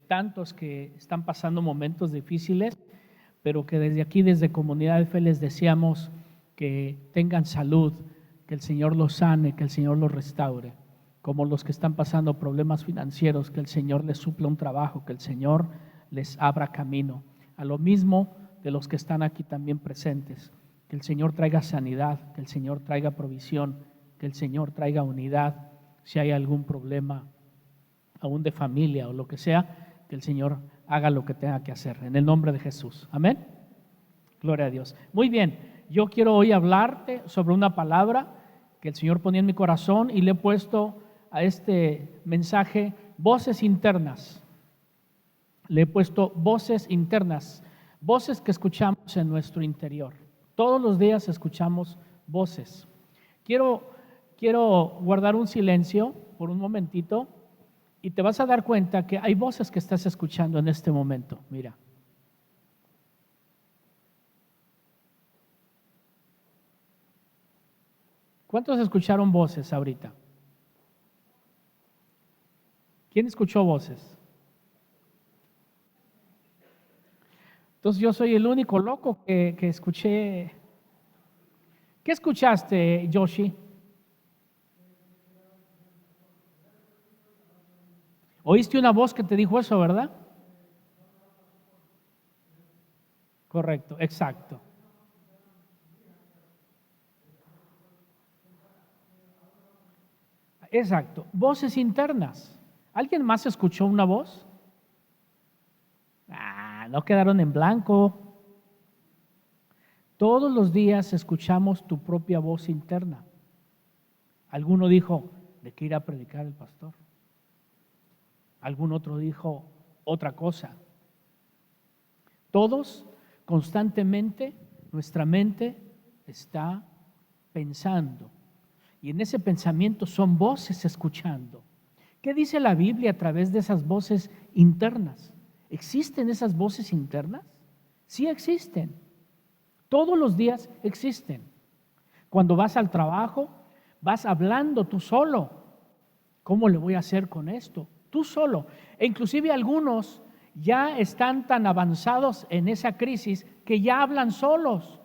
tantos que están pasando momentos difíciles, pero que desde aquí, desde Comunidad de Fe, les deseamos que tengan salud, que el Señor los sane, que el Señor los restaure, como los que están pasando problemas financieros, que el Señor les supla un trabajo, que el Señor les abra camino. A lo mismo de los que están aquí también presentes, que el Señor traiga sanidad, que el Señor traiga provisión, que el Señor traiga unidad. Si hay algún problema, aún de familia o lo que sea, que el Señor haga lo que tenga que hacer, en el nombre de Jesús. Amén. Gloria a Dios. Muy bien, yo quiero hoy hablarte sobre una palabra que el Señor ponía en mi corazón y le he puesto a este mensaje voces internas. Le he puesto voces internas, voces que escuchamos en nuestro interior. Todos los días escuchamos voces. Quiero guardar un silencio por un momentito y te vas a dar cuenta que hay voces que estás escuchando en este momento. Mira. ¿Cuántos escucharon voces ahorita? ¿Quién escuchó voces? Entonces yo soy el único loco que escuché. ¿Qué escuchaste, Yoshi? ¿Oíste una voz que te dijo eso, verdad? Correcto, exacto. Exacto, voces internas. ¿Alguien más escuchó una voz? No quedaron en blanco. Todos los días escuchamos tu propia voz interna. Alguno dijo, ¿de qué irá a predicar el pastor? Algún otro dijo otra cosa. Todos, constantemente, nuestra mente está pensando. Y en ese pensamiento son voces escuchando. ¿Qué dice la Biblia a través de esas voces internas? ¿Existen esas voces internas? Sí existen. Todos los días existen. Cuando vas al trabajo, vas hablando tú solo. ¿Cómo le voy a hacer con esto? Tú solo. E inclusive algunos ya están tan avanzados en esa crisis que ya hablan solos.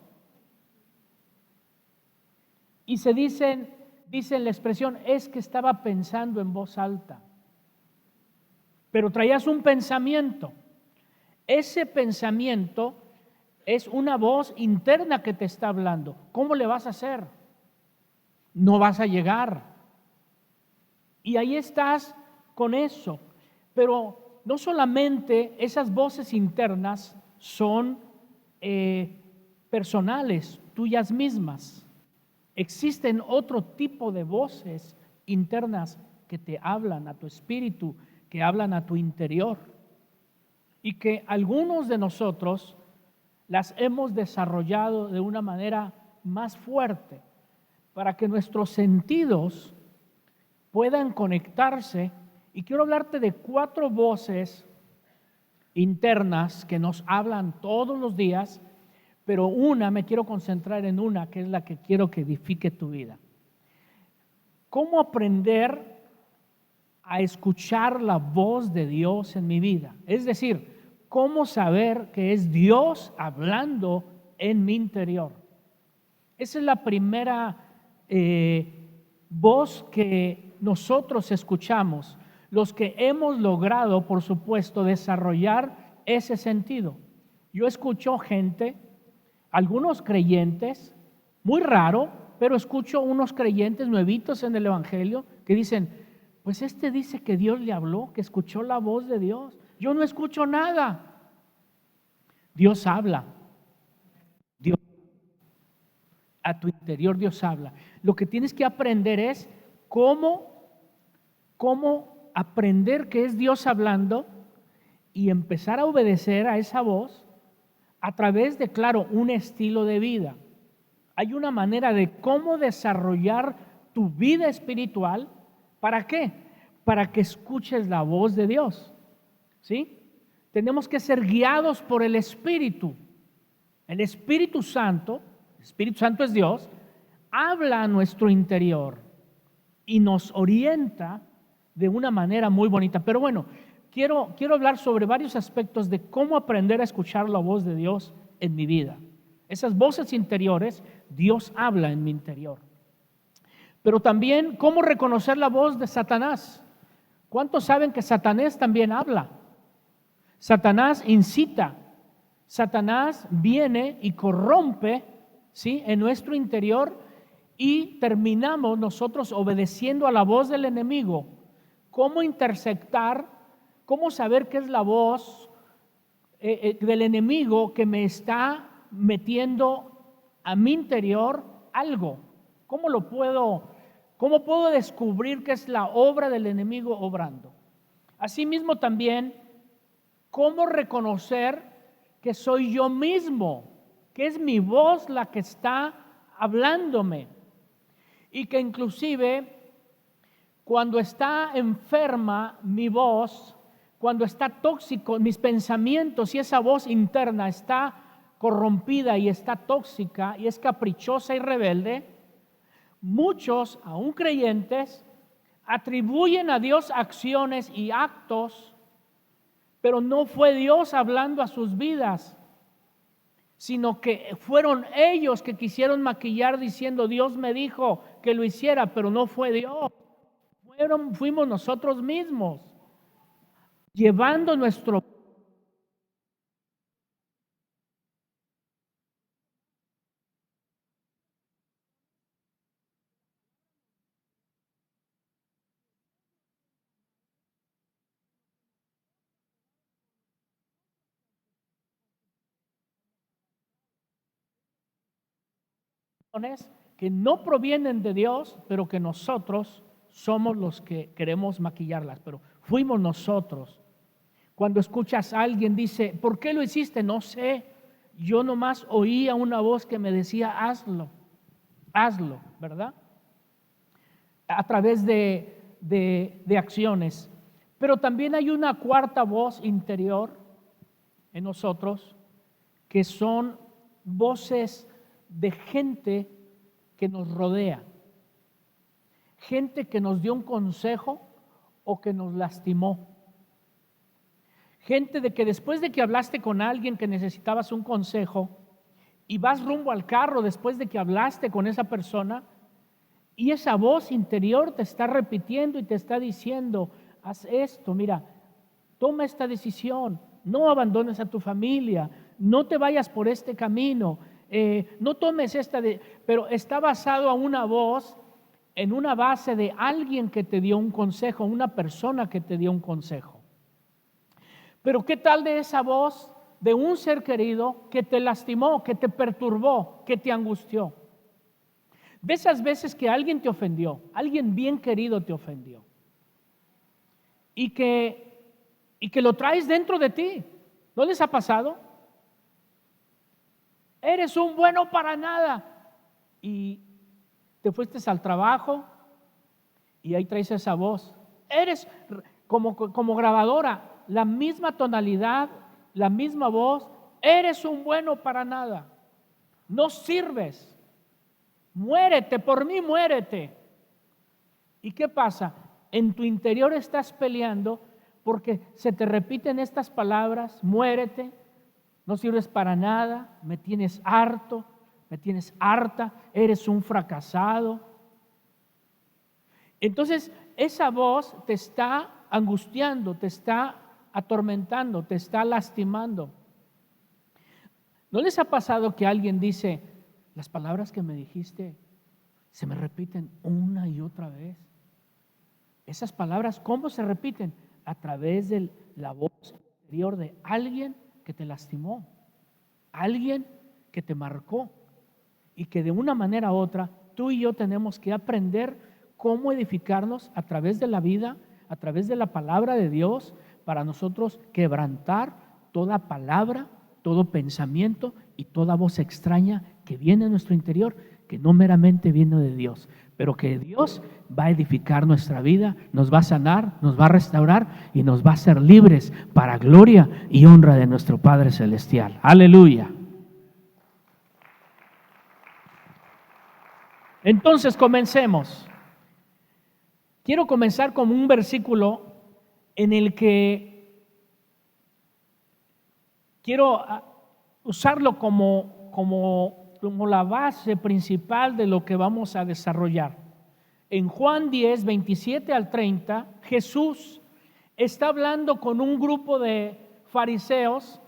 Y se dicen la expresión, es que estaba pensando en voz alta. Pero traías un pensamiento. Ese pensamiento es una voz interna que te está hablando. ¿Cómo le vas a hacer? No vas a llegar. Y ahí estás con eso. Pero no solamente esas voces internas son personales, tuyas mismas. Existen otro tipo de voces internas que te hablan a tu espíritu, que hablan a tu interior. Y que algunos de nosotros las hemos desarrollado de una manera más fuerte para que nuestros sentidos puedan conectarse. Y quiero hablarte de 4 voces internas que nos hablan todos los días, pero me quiero concentrar en una que es la que quiero que edifique tu vida. ¿Cómo aprender a escuchar la voz de Dios en mi vida? Es decir, ¿cómo saber que es Dios hablando en mi interior? Esa es la primera voz que nosotros escuchamos, los que hemos logrado, por supuesto, desarrollar ese sentido. Yo escucho gente, algunos creyentes, muy raro, pero escucho unos creyentes nuevitos en el Evangelio que dicen, pues este dice que Dios le habló, que escuchó la voz de Dios. Yo no escucho nada. Dios habla. Dios, a tu interior Dios habla. Lo que tienes que aprender es cómo aprender que es Dios hablando y empezar a obedecer a esa voz a través de, claro, un estilo de vida. Hay una manera de cómo desarrollar tu vida espiritual. ¿Para qué? Para que escuches la voz de Dios. ¿Sí? Tenemos que ser guiados por el Espíritu. El Espíritu Santo es Dios, habla a nuestro interior y nos orienta de una manera muy bonita. Pero bueno, quiero hablar sobre varios aspectos de cómo aprender a escuchar la voz de Dios en mi vida. Esas voces interiores, Dios habla en mi interior. Pero también cómo reconocer la voz de Satanás. ¿Cuántos saben que Satanás también habla? Satanás incita. Satanás viene y corrompe, ¿sí?, en nuestro interior, y terminamos nosotros obedeciendo a la voz del enemigo. ¿Cómo interceptar? ¿Cómo saber qué es la voz del enemigo que me está metiendo a mi interior algo? ¿Cómo puedo descubrir qué es la obra del enemigo obrando? Asimismo también, ¿cómo reconocer que soy yo mismo? Que es mi voz la que está hablándome. Y que inclusive cuando está enferma mi voz, cuando está tóxico mis pensamientos y esa voz interna está corrompida y está tóxica y es caprichosa y rebelde, muchos, aún creyentes, atribuyen a Dios acciones y actos, pero no fue Dios hablando a sus vidas, sino que fueron ellos que quisieron maquillar diciendo Dios me dijo que lo hiciera, pero no fue Dios. Fuimos nosotros mismos llevando nuestro que no provienen de Dios, pero que nosotros somos los que queremos maquillarlas, pero fuimos nosotros. Cuando escuchas a alguien dice, ¿por qué lo hiciste? No sé, yo nomás oía una voz que me decía, hazlo, ¿verdad? A través de acciones. Pero también hay una cuarta voz interior en nosotros, que son voces de gente que nos rodea, gente que nos dio un consejo o que nos lastimó, gente de que después de que hablaste con alguien que necesitabas un consejo y vas rumbo al carro después de que hablaste con esa persona y esa voz interior te está repitiendo y te está diciendo, haz esto, mira, toma esta decisión, no abandones a tu familia, no te vayas por este camino, no tomes pero está basado a una voz en una base de alguien que te dio un consejo, una persona que te dio un consejo. Pero ¿qué tal de esa voz de un ser querido que te lastimó, que te perturbó, que te angustió? De esas veces que alguien te ofendió, alguien bien querido te ofendió y que lo traes dentro de ti. ¿No les ha pasado? Eres un bueno para nada. Y te fuiste al trabajo y ahí traes esa voz. Eres como grabadora, la misma tonalidad, la misma voz. Eres un bueno para nada. No sirves. Muérete, por mí muérete. ¿Y qué pasa? En tu interior estás peleando porque se te repiten estas palabras, muérete, no sirves para nada, me tienes harto, me tienes harta, eres un fracasado. Entonces, esa voz te está angustiando, te está atormentando, te está lastimando. ¿No les ha pasado que alguien dice, las palabras que me dijiste se me repiten una y otra vez? Esas palabras, ¿cómo se repiten? A través de la voz interior de alguien que te lastimó, alguien que te marcó y que de una manera u otra tú y yo tenemos que aprender cómo edificarnos a través de la vida, a través de la palabra de Dios, para nosotros quebrantar toda palabra, todo pensamiento y toda voz extraña que viene en nuestro interior, que no meramente viene de Dios, pero que Dios va a edificar nuestra vida, nos va a sanar, nos va a restaurar y nos va a hacer libres para gloria y honra de nuestro Padre Celestial. Aleluya. Entonces comencemos. Quiero comenzar con un versículo en el que quiero usarlo como la base principal de lo que vamos a desarrollar. En Juan 10, 27 al 30, Jesús está hablando con un grupo de fariseos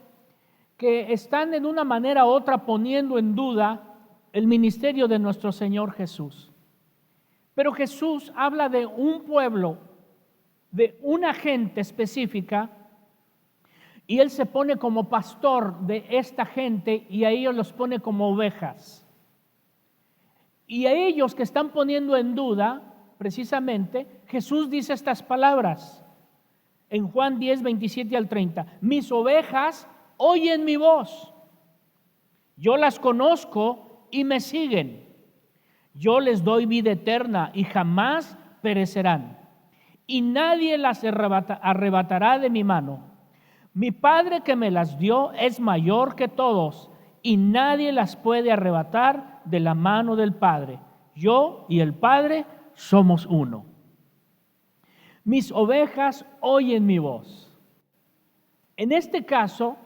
que están en una manera u otra poniendo en duda el ministerio de nuestro Señor Jesús. Pero Jesús habla de un pueblo, de una gente específica, y Él se pone como pastor de esta gente y a ellos los pone como ovejas. Y a ellos que están poniendo en duda, precisamente, Jesús dice estas palabras en Juan 10, 27 al 30. Mis ovejas oyen mi voz. Yo las conozco y me siguen. Yo les doy vida eterna y jamás perecerán. Y nadie las arrebatará de mi mano. Mi Padre que me las dio es mayor que todos y nadie las puede arrebatar de la mano del Padre. Yo y el Padre somos uno. Mis ovejas oyen mi voz. En este caso,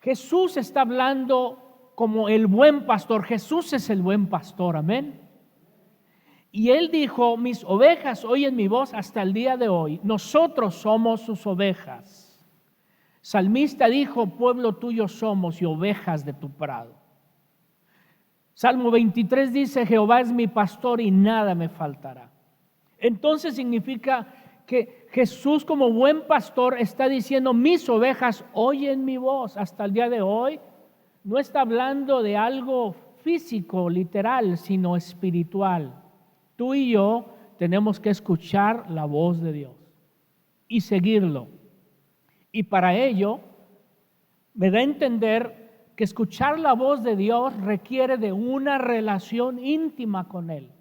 Jesús está hablando como el buen pastor. Jesús es el buen pastor, amén. Y Él dijo, mis ovejas oyen mi voz hasta el día de hoy. Nosotros somos sus ovejas. Salmista dijo, pueblo tuyo somos y ovejas de tu prado. Salmo 23 dice, Jehová es mi pastor y nada me faltará. Entonces significa que Jesús como buen pastor está diciendo, mis ovejas oyen mi voz. Hasta el día de hoy no está hablando de algo físico, literal, sino espiritual. Tú y yo tenemos que escuchar la voz de Dios y seguirlo. Y para ello me da a entender que escuchar la voz de Dios requiere de una relación íntima con Él.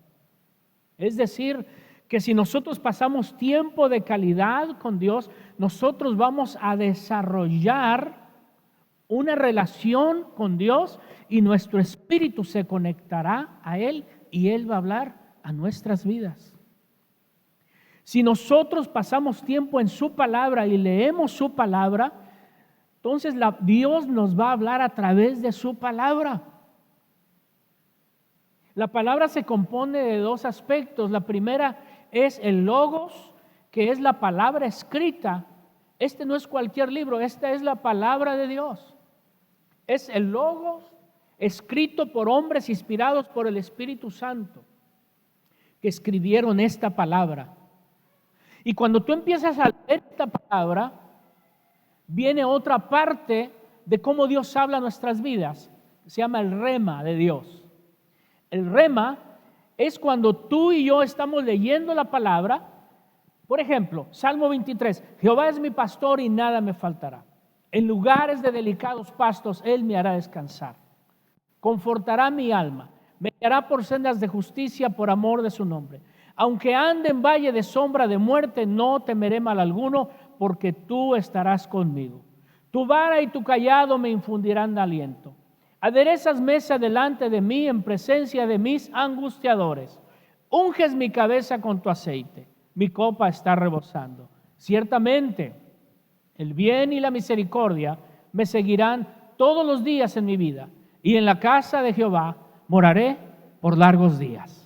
Es decir, que si nosotros pasamos tiempo de calidad con Dios, nosotros vamos a desarrollar una relación con Dios y nuestro espíritu se conectará a Él y Él va a hablar a nuestras vidas. Si nosotros pasamos tiempo en su palabra y leemos su palabra, entonces Dios nos va a hablar a través de su palabra. La palabra se compone de dos aspectos. La primera es el logos, que es la palabra escrita. Este no es cualquier libro, esta es la palabra de Dios. Es el logos escrito por hombres inspirados por el Espíritu Santo que escribieron esta palabra. Y cuando tú empiezas a leer esta palabra, viene otra parte de cómo Dios habla a nuestras vidas. Se llama el rema de Dios. El rema es cuando tú y yo estamos leyendo la palabra. Por ejemplo, Salmo 23, Jehová es mi pastor y nada me faltará. En lugares de delicados pastos Él me hará descansar. Confortará mi alma, me guiará por sendas de justicia por amor de su nombre. Aunque ande en valle de sombra de muerte, no temeré mal alguno, porque tú estarás conmigo. Tu vara y tu cayado me infundirán aliento. Aderezas mesa delante de mí en presencia de mis angustiadores. Unges mi cabeza con tu aceite. Mi copa está rebosando. Ciertamente, el bien y la misericordia me seguirán todos los días en mi vida. Y en la casa de Jehová moraré por largos días.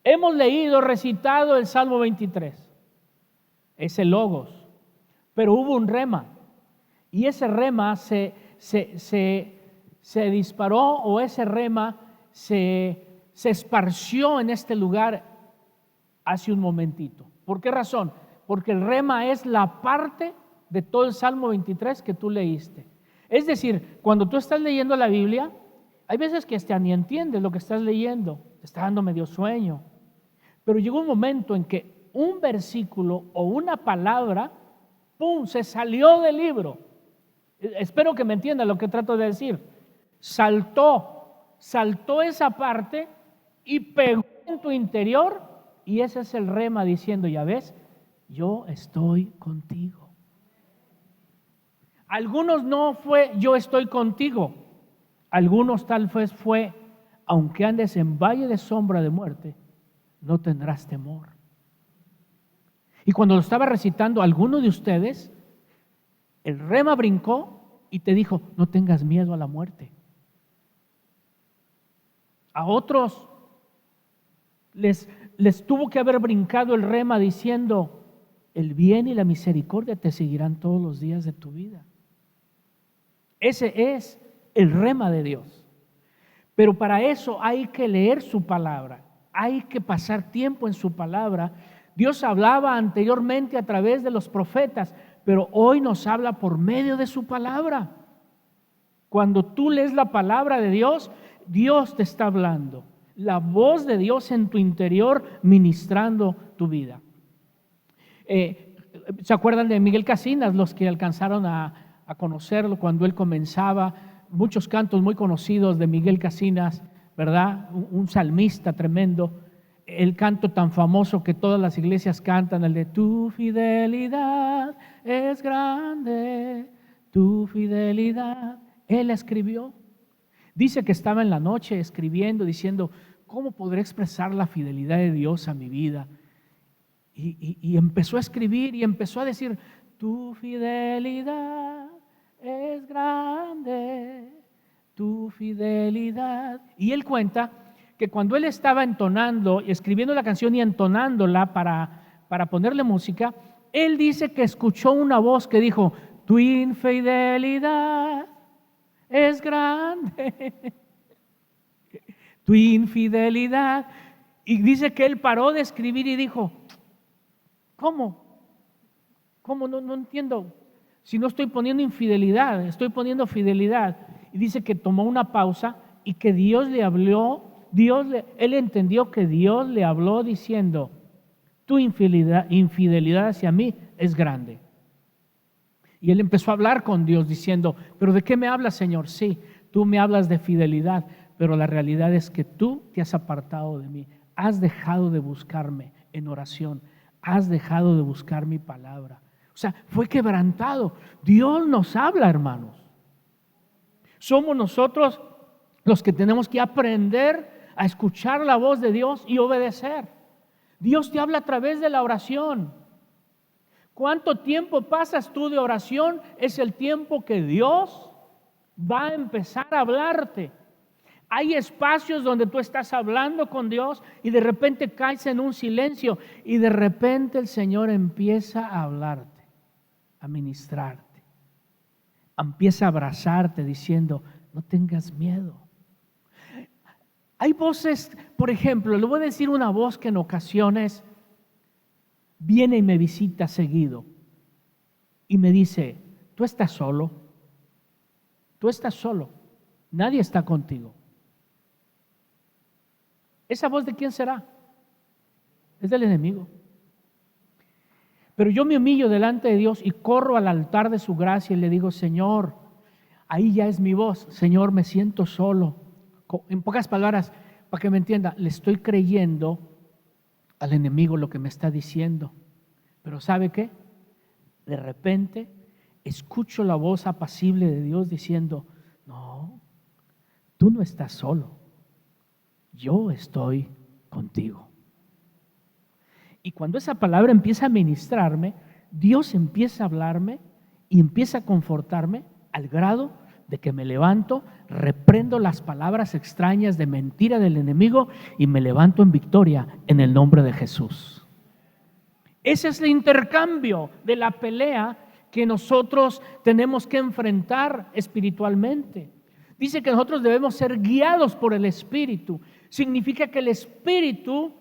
Hemos leído, recitado el Salmo 23. Ese logos. Pero hubo un rema. Y ese rema se disparó, o ese rema se esparció en este lugar hace un momentito. ¿Por qué razón? Porque el rema es la parte de todo el Salmo 23 que tú leíste. Es decir, cuando tú estás leyendo la Biblia, hay veces que hasta ni entiendes lo que estás leyendo, te está dando medio sueño. Pero llegó un momento en que un versículo o una palabra, ¡pum!, se salió del libro. Espero que me entiendan lo que trato de decir. Saltó esa parte y pegó en tu interior, y ese es el rema diciendo, ya ves, yo estoy contigo. Algunos no fue, yo estoy contigo. Algunos tal vez fue, aunque andes en valle de sombra de muerte, no tendrás temor. Y cuando lo estaba recitando, alguno de ustedes El rema brincó y te dijo, no tengas miedo a la muerte. A otros les tuvo que haber brincado el rema diciendo, el bien y la misericordia te seguirán todos los días de tu vida. Ese es el rema de Dios. Pero para eso hay que leer su palabra, hay que pasar tiempo en su palabra. Dios hablaba anteriormente a través de los profetas, pero hoy nos habla por medio de su palabra. Cuando tú lees la palabra de Dios, Dios te está hablando. La voz de Dios en tu interior ministrando tu vida. ¿Se acuerdan de Miguel Casinas? Los que alcanzaron a conocerlo cuando él comenzaba. Muchos cantos muy conocidos de Miguel Casinas, ¿verdad? Un salmista tremendo. El canto tan famoso que todas las iglesias cantan, el de tu fidelidad es grande, tu fidelidad. Él escribió. Dice que estaba en la noche escribiendo, diciendo, ¿cómo podré expresar la fidelidad de Dios a mi vida? Y empezó a escribir y empezó a decir, tu fidelidad es grande, tu fidelidad. Y él cuenta que cuando él estaba entonando, escribiendo la canción y entonándola para ponerle música, él dice que escuchó una voz que dijo, tu infidelidad es grande, tu infidelidad. Y dice que él paró de escribir y dijo, ¿cómo? No entiendo. Si no estoy poniendo infidelidad, estoy poniendo fidelidad. Y dice que tomó una pausa y que Dios le habló, él entendió que Dios le habló diciendo, tu infidelidad hacia mí es grande. Y él empezó a hablar con Dios diciendo, ¿pero de qué me hablas, Señor? Sí, tú me hablas de fidelidad, pero la realidad es que tú te has apartado de mí, has dejado de buscarme en oración, has dejado de buscar mi palabra. O sea, fue quebrantado. Dios nos habla, hermanos. Somos nosotros los que tenemos que aprender a escuchar la voz de Dios y obedecer. Dios te habla a través de la oración. ¿Cuánto tiempo pasas tú de oración? Es el tiempo que Dios va a empezar a hablarte. Hay espacios donde tú estás hablando con Dios y de repente caes en un silencio y de repente el Señor empieza a hablarte, a ministrarte, empieza a abrazarte diciendo, no tengas miedo. Hay voces, por ejemplo, le voy a decir una voz que en ocasiones viene y me visita seguido y me dice, tú estás solo, nadie está contigo. ¿Esa voz de quién será? Es del enemigo. Pero yo me humillo delante de Dios y corro al altar de su gracia y le digo, Señor, ahí ya es mi voz, Señor, me siento solo. En pocas palabras, para que me entienda, le estoy creyendo al enemigo lo que me está diciendo. Pero ¿sabe qué? De repente escucho la voz apacible de Dios diciendo, no, tú no estás solo, yo estoy contigo. Y cuando esa palabra empieza a ministrarme, Dios empieza a hablarme y empieza a confortarme al grado de que me levanto, reprendo las palabras extrañas de mentira del enemigo y me levanto en victoria en el nombre de Jesús. Ese es el intercambio de la pelea que nosotros tenemos que enfrentar espiritualmente. Dice que nosotros debemos ser guiados por el Espíritu. Significa que el Espíritu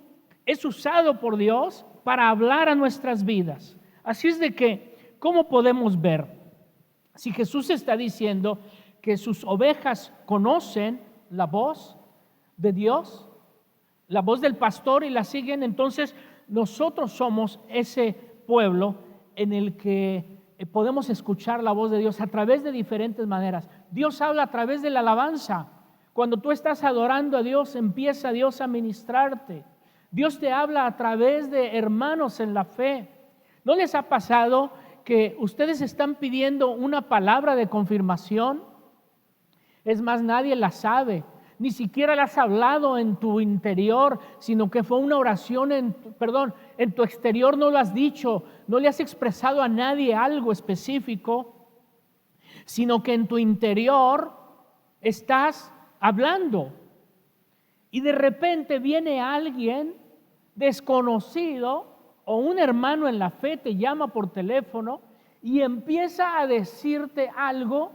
es usado por Dios para hablar a nuestras vidas. Así es de que, ¿cómo podemos ver? Si Jesús está diciendo que sus ovejas conocen la voz de Dios, la voz del pastor y la siguen, entonces nosotros somos ese pueblo en el que podemos escuchar la voz de Dios a través de diferentes maneras. Dios habla a través de la alabanza. Cuando tú estás adorando a Dios, empieza Dios a ministrarte. Dios te habla a través de hermanos en la fe. ¿No les ha pasado que ustedes están pidiendo una palabra de confirmación? Es más, nadie la sabe. Ni siquiera la has hablado en tu interior, sino que fue una oración en tu exterior no lo has dicho, no le has expresado a nadie algo específico. sino que en tu interior estás hablando. Y de repente viene alguien desconocido o un hermano en la fe te llama por teléfono y empieza a decirte algo,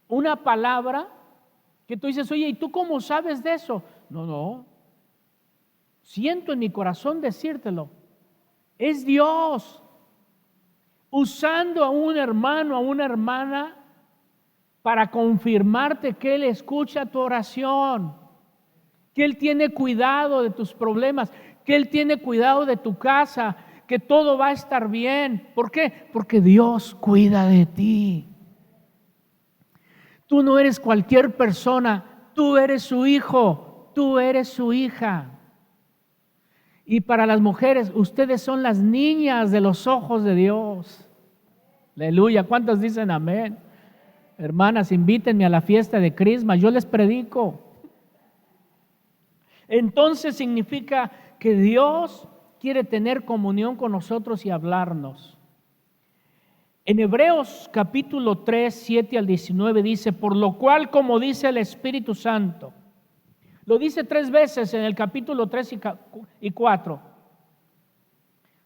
una palabra, que tú dices, oye, ¿y tú cómo sabes de eso? No, siento en mi corazón decírtelo. Es Dios usando a un hermano, a una hermana, para confirmarte que Él escucha tu oración, que Él tiene cuidado de tus problemas, que Él tiene cuidado de tu casa, que todo va a estar bien. ¿Por qué? Porque Dios cuida de ti. Tú no eres cualquier persona, tú eres su hijo, tú eres su hija. Y para las mujeres, ustedes son las niñas de los ojos de Dios. Aleluya, ¿cuántos dicen amén? Hermanas, invítenme a la fiesta de Crisma, yo les predico. Entonces significa que Dios quiere tener comunión con nosotros y hablarnos. En Hebreos capítulo 3, 7 al 19 dice, por lo cual, como dice el Espíritu Santo, lo dice 3 veces en el capítulo 3 y 4.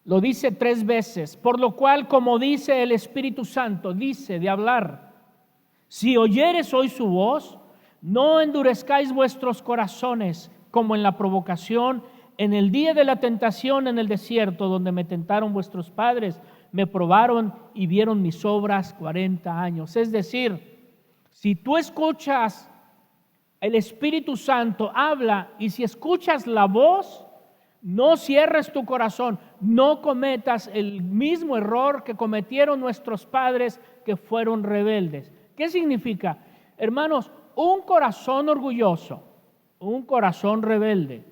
Lo dice 3 veces. Por lo cual, como dice el Espíritu Santo, dice de hablar, si oyeres hoy su voz, no endurezcáis vuestros corazones como en la provocación, en el día de la tentación en el desierto, donde me tentaron vuestros padres, me probaron y vieron mis obras 40 años. Es decir, si tú escuchas el Espíritu Santo habla, y si escuchas la voz, no cierres tu corazón, no cometas el mismo error que cometieron nuestros padres que fueron rebeldes. ¿Qué significa? Hermanos, un corazón orgulloso, un corazón rebelde,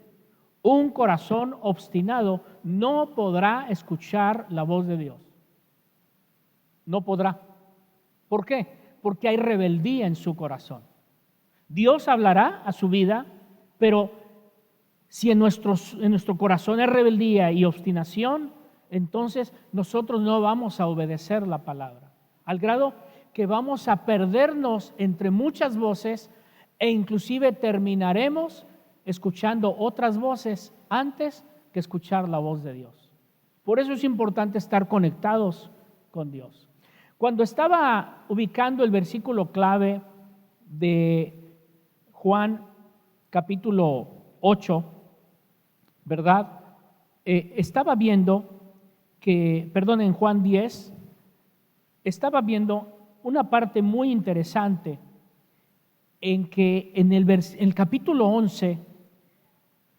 un corazón obstinado no podrá escuchar la voz de Dios. No podrá. ¿Por qué? Porque hay rebeldía en su corazón. Dios hablará a su vida, pero si en nuestro corazón hay rebeldía y obstinación, entonces nosotros no vamos a obedecer la palabra, al grado que vamos a perdernos entre muchas voces e inclusive terminaremos escuchando otras voces antes que escuchar la voz de Dios. Por eso es importante estar conectados con Dios. Cuando estaba ubicando el versículo clave de Juan capítulo 8, ¿verdad? Estaba viendo en Juan 10, estaba viendo una parte muy interesante en que en el capítulo 11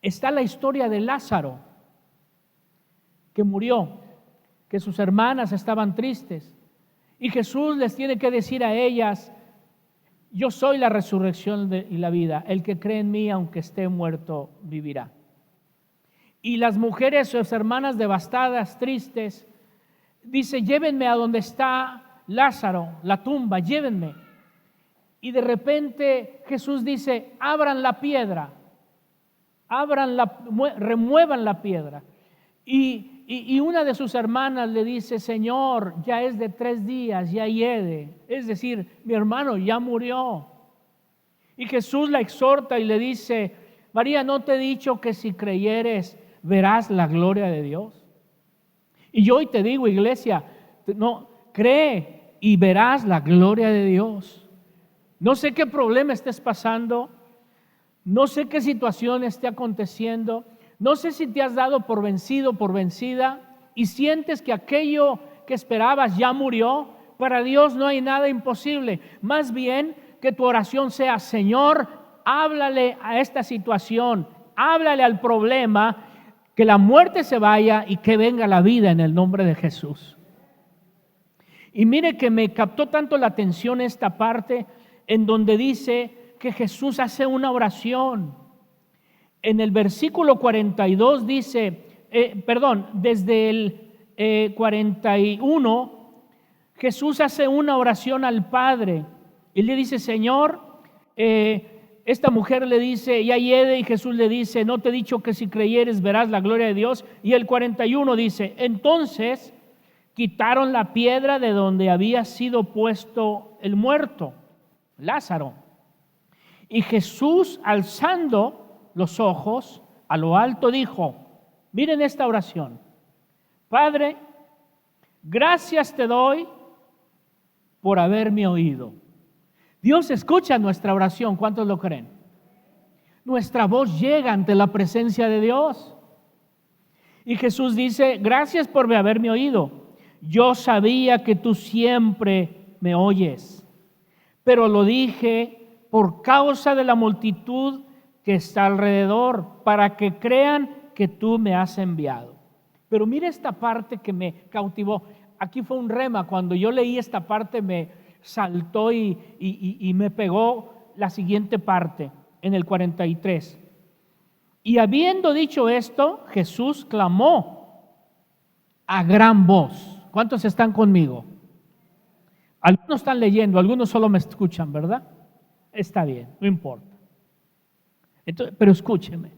está la historia de Lázaro, que murió, que sus hermanas estaban tristes, y Jesús les tiene que decir a ellas, yo soy la resurrección y la vida, el que cree en mí, aunque esté muerto, vivirá. Y las mujeres, sus hermanas devastadas, tristes, dice, llévenme a donde está Lázaro, la tumba, llévenme. Y de repente Jesús dice, abran la piedra, remuevan la piedra. Y una de sus hermanas le dice, Señor, ya es de 3 días, ya hiede. Es decir, mi hermano ya murió. Y Jesús la exhorta y le dice, María, ¿no te he dicho que si creyeres verás la gloria de Dios? Y yo hoy te digo, iglesia, no, cree y verás la gloria de Dios. No sé qué problema estés pasando, no sé qué situación esté aconteciendo, no sé si te has dado por vencido, por vencida, y sientes que aquello que esperabas ya murió. Para Dios no hay nada imposible. Más bien que tu oración sea, Señor, háblale a esta situación, háblale al problema, que la muerte se vaya y que venga la vida en el nombre de Jesús. Y mire que me captó tanto la atención esta parte en donde dice que Jesús hace una oración. En el versículo 42 dice, desde el 41, Jesús hace una oración al Padre y le dice, Señor, esta mujer le dice, ya hiede, y Jesús le dice, no te he dicho que si creyeres verás la gloria de Dios. Y el 41 dice, entonces quitaron la piedra de donde había sido puesto el muerto, Lázaro. Y Jesús, alzando los ojos a lo alto, dijo, miren esta oración: Padre, gracias te doy por haberme oído. Dios escucha nuestra oración, ¿cuántos lo creen? Nuestra voz llega ante la presencia de Dios. Y Jesús dice, gracias por haberme oído. Yo sabía que tú siempre me oyes, pero lo dije por causa de la multitud que está alrededor, para que crean que tú me has enviado. Pero mire esta parte que me cautivó. Aquí fue un rema. Cuando yo leí esta parte me saltó y me pegó la siguiente parte en el 43. Y habiendo dicho esto, Jesús clamó a gran voz. ¿Cuántos están conmigo? Algunos están leyendo, algunos solo me escuchan, ¿verdad? Está bien, no importa. Entonces, pero escúcheme.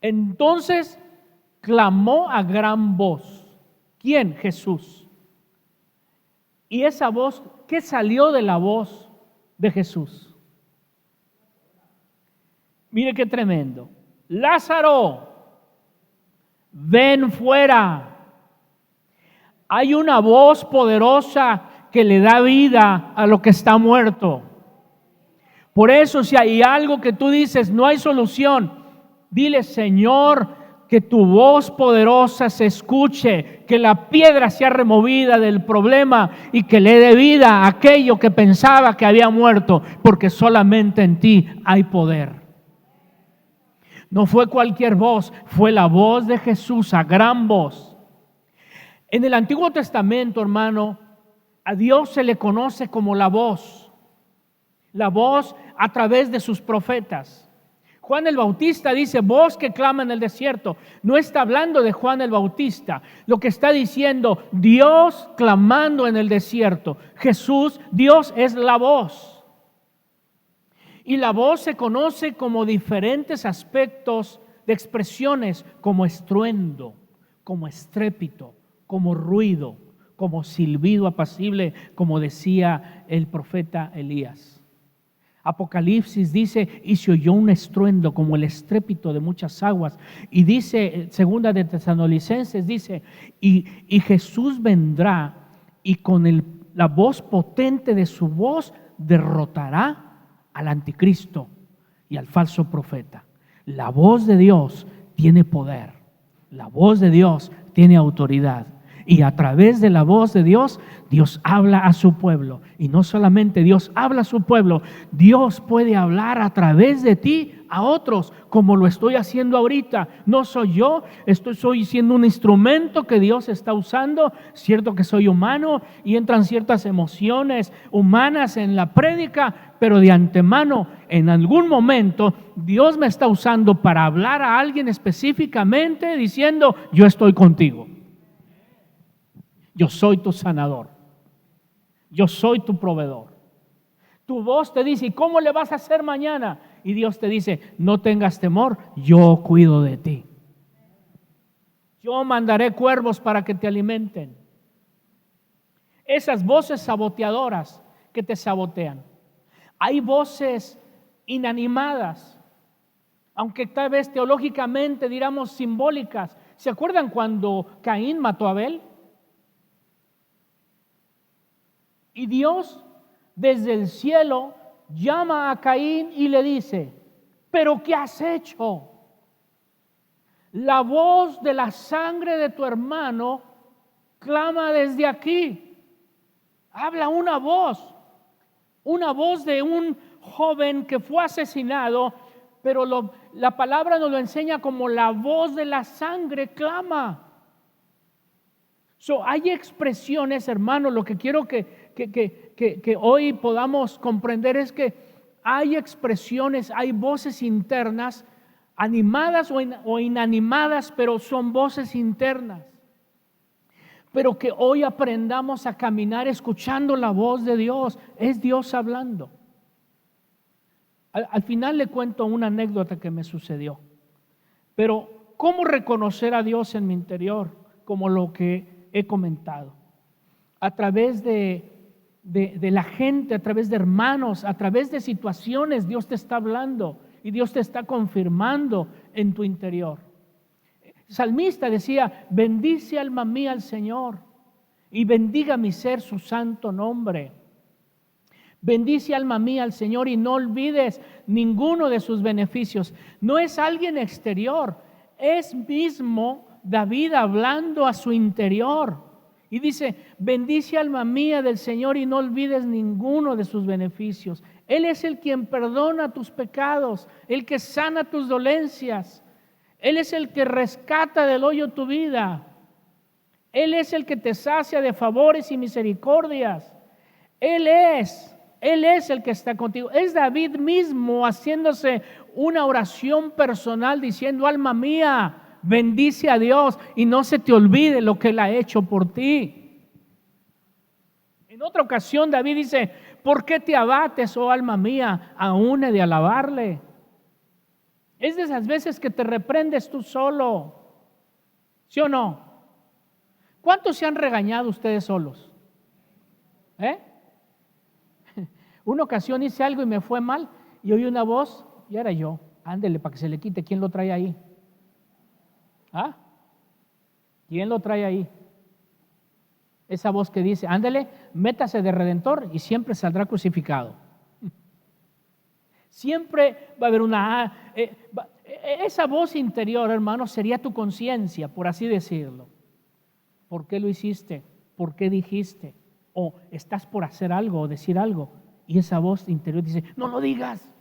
Entonces clamó a gran voz. ¿Quién? Jesús. Y esa voz, ¿qué salió de la voz de Jesús? Mire qué tremendo. Lázaro, ven fuera. Hay una voz poderosa que le da vida a lo que está muerto. Por eso, si hay algo que tú dices, no hay solución, dile, Señor, que tu voz poderosa se escuche, que la piedra sea removida del problema y que le dé vida a aquello que pensaba que había muerto, porque solamente en ti hay poder. No fue cualquier voz, fue la voz de Jesús a gran voz. En el Antiguo Testamento, hermano, a Dios se le conoce como la voz a través de sus profetas. Juan el Bautista dice, voz que clama en el desierto. No está hablando de Juan el Bautista. Lo que está diciendo, Dios clamando en el desierto. Jesús, Dios es la voz. Y la voz se conoce como diferentes aspectos de expresiones, como estruendo, como estrépito, como ruido, como silbido apacible, como decía el profeta Elías. Apocalipsis dice, y se oyó un estruendo como el estrépito de muchas aguas. Y dice, segunda de Tesalonicenses, dice, y Jesús vendrá y con la voz potente de su voz derrotará al anticristo y al falso profeta. La voz de Dios tiene poder. La voz de Dios tiene autoridad. Y a través de la voz de Dios, Dios habla a su pueblo. Y no solamente Dios habla a su pueblo, Dios puede hablar a través de ti a otros, como lo estoy haciendo ahorita. No soy yo, soy siendo un instrumento que Dios está usando. Cierto que soy humano y entran ciertas emociones humanas en la prédica, pero de antemano, en algún momento, Dios me está usando para hablar a alguien específicamente, diciendo, yo estoy contigo. Yo soy tu sanador. Yo soy tu proveedor. Tu voz te dice, ¿y cómo le vas a hacer mañana? Y Dios te dice, no tengas temor, yo cuido de ti. Yo mandaré cuervos para que te alimenten. Esas voces saboteadoras que te sabotean. Hay voces inanimadas, aunque tal vez teológicamente diríamos simbólicas. ¿Se acuerdan cuando Caín mató a Abel? Y Dios desde el cielo llama a Caín y le dice, ¿pero qué has hecho? La voz de la sangre de tu hermano clama desde aquí. Habla una voz de un joven que fue asesinado, pero la palabra nos lo enseña como la voz de la sangre clama. Hay expresiones, hermano, lo que quiero que hoy podamos comprender es que hay expresiones, hay voces internas, animadas o inanimadas, pero son voces internas. Pero que hoy aprendamos a caminar escuchando la voz de Dios. Es Dios hablando. Al final le cuento una anécdota que me sucedió. Pero ¿cómo reconocer a Dios en mi interior? Como lo que he comentado. A través de la gente, a través de hermanos, a través de situaciones, Dios te está hablando y Dios te está confirmando en tu interior. El salmista decía: bendice alma mía al Señor y bendiga mi ser su santo nombre. Bendice alma mía al Señor y no olvides ninguno de sus beneficios. No es alguien exterior, es mismo David hablando a su interior. Y dice: bendice alma mía del Señor y no olvides ninguno de sus beneficios. Él es el quien perdona tus pecados, el que sana tus dolencias. Él es el que rescata del hoyo tu vida. Él es el que te sacia de favores y misericordias. Él es el que está contigo. Es David mismo haciéndose una oración personal diciendo: alma mía, bendice a Dios y no se te olvide lo que Él ha hecho por ti. En otra ocasión David dice: ¿por qué te abates, oh alma mía? Aún he de alabarle. Es de esas veces que te reprendes tú solo, ¿sí o no? ¿Cuántos se han regañado ustedes solos? Una ocasión hice algo y me fue mal y oí una voz y era yo. Ándele para que se le quite. ¿Quién lo trae ahí? ¿Ah? ¿Quién lo trae ahí? Esa voz que dice: ándele, métase de redentor y siempre saldrá crucificado. Siempre va a haber esa voz interior, hermano, sería tu conciencia, por así decirlo. ¿Por qué lo hiciste? ¿Por qué dijiste? O estás por hacer algo o decir algo y esa voz interior dice: no lo digas.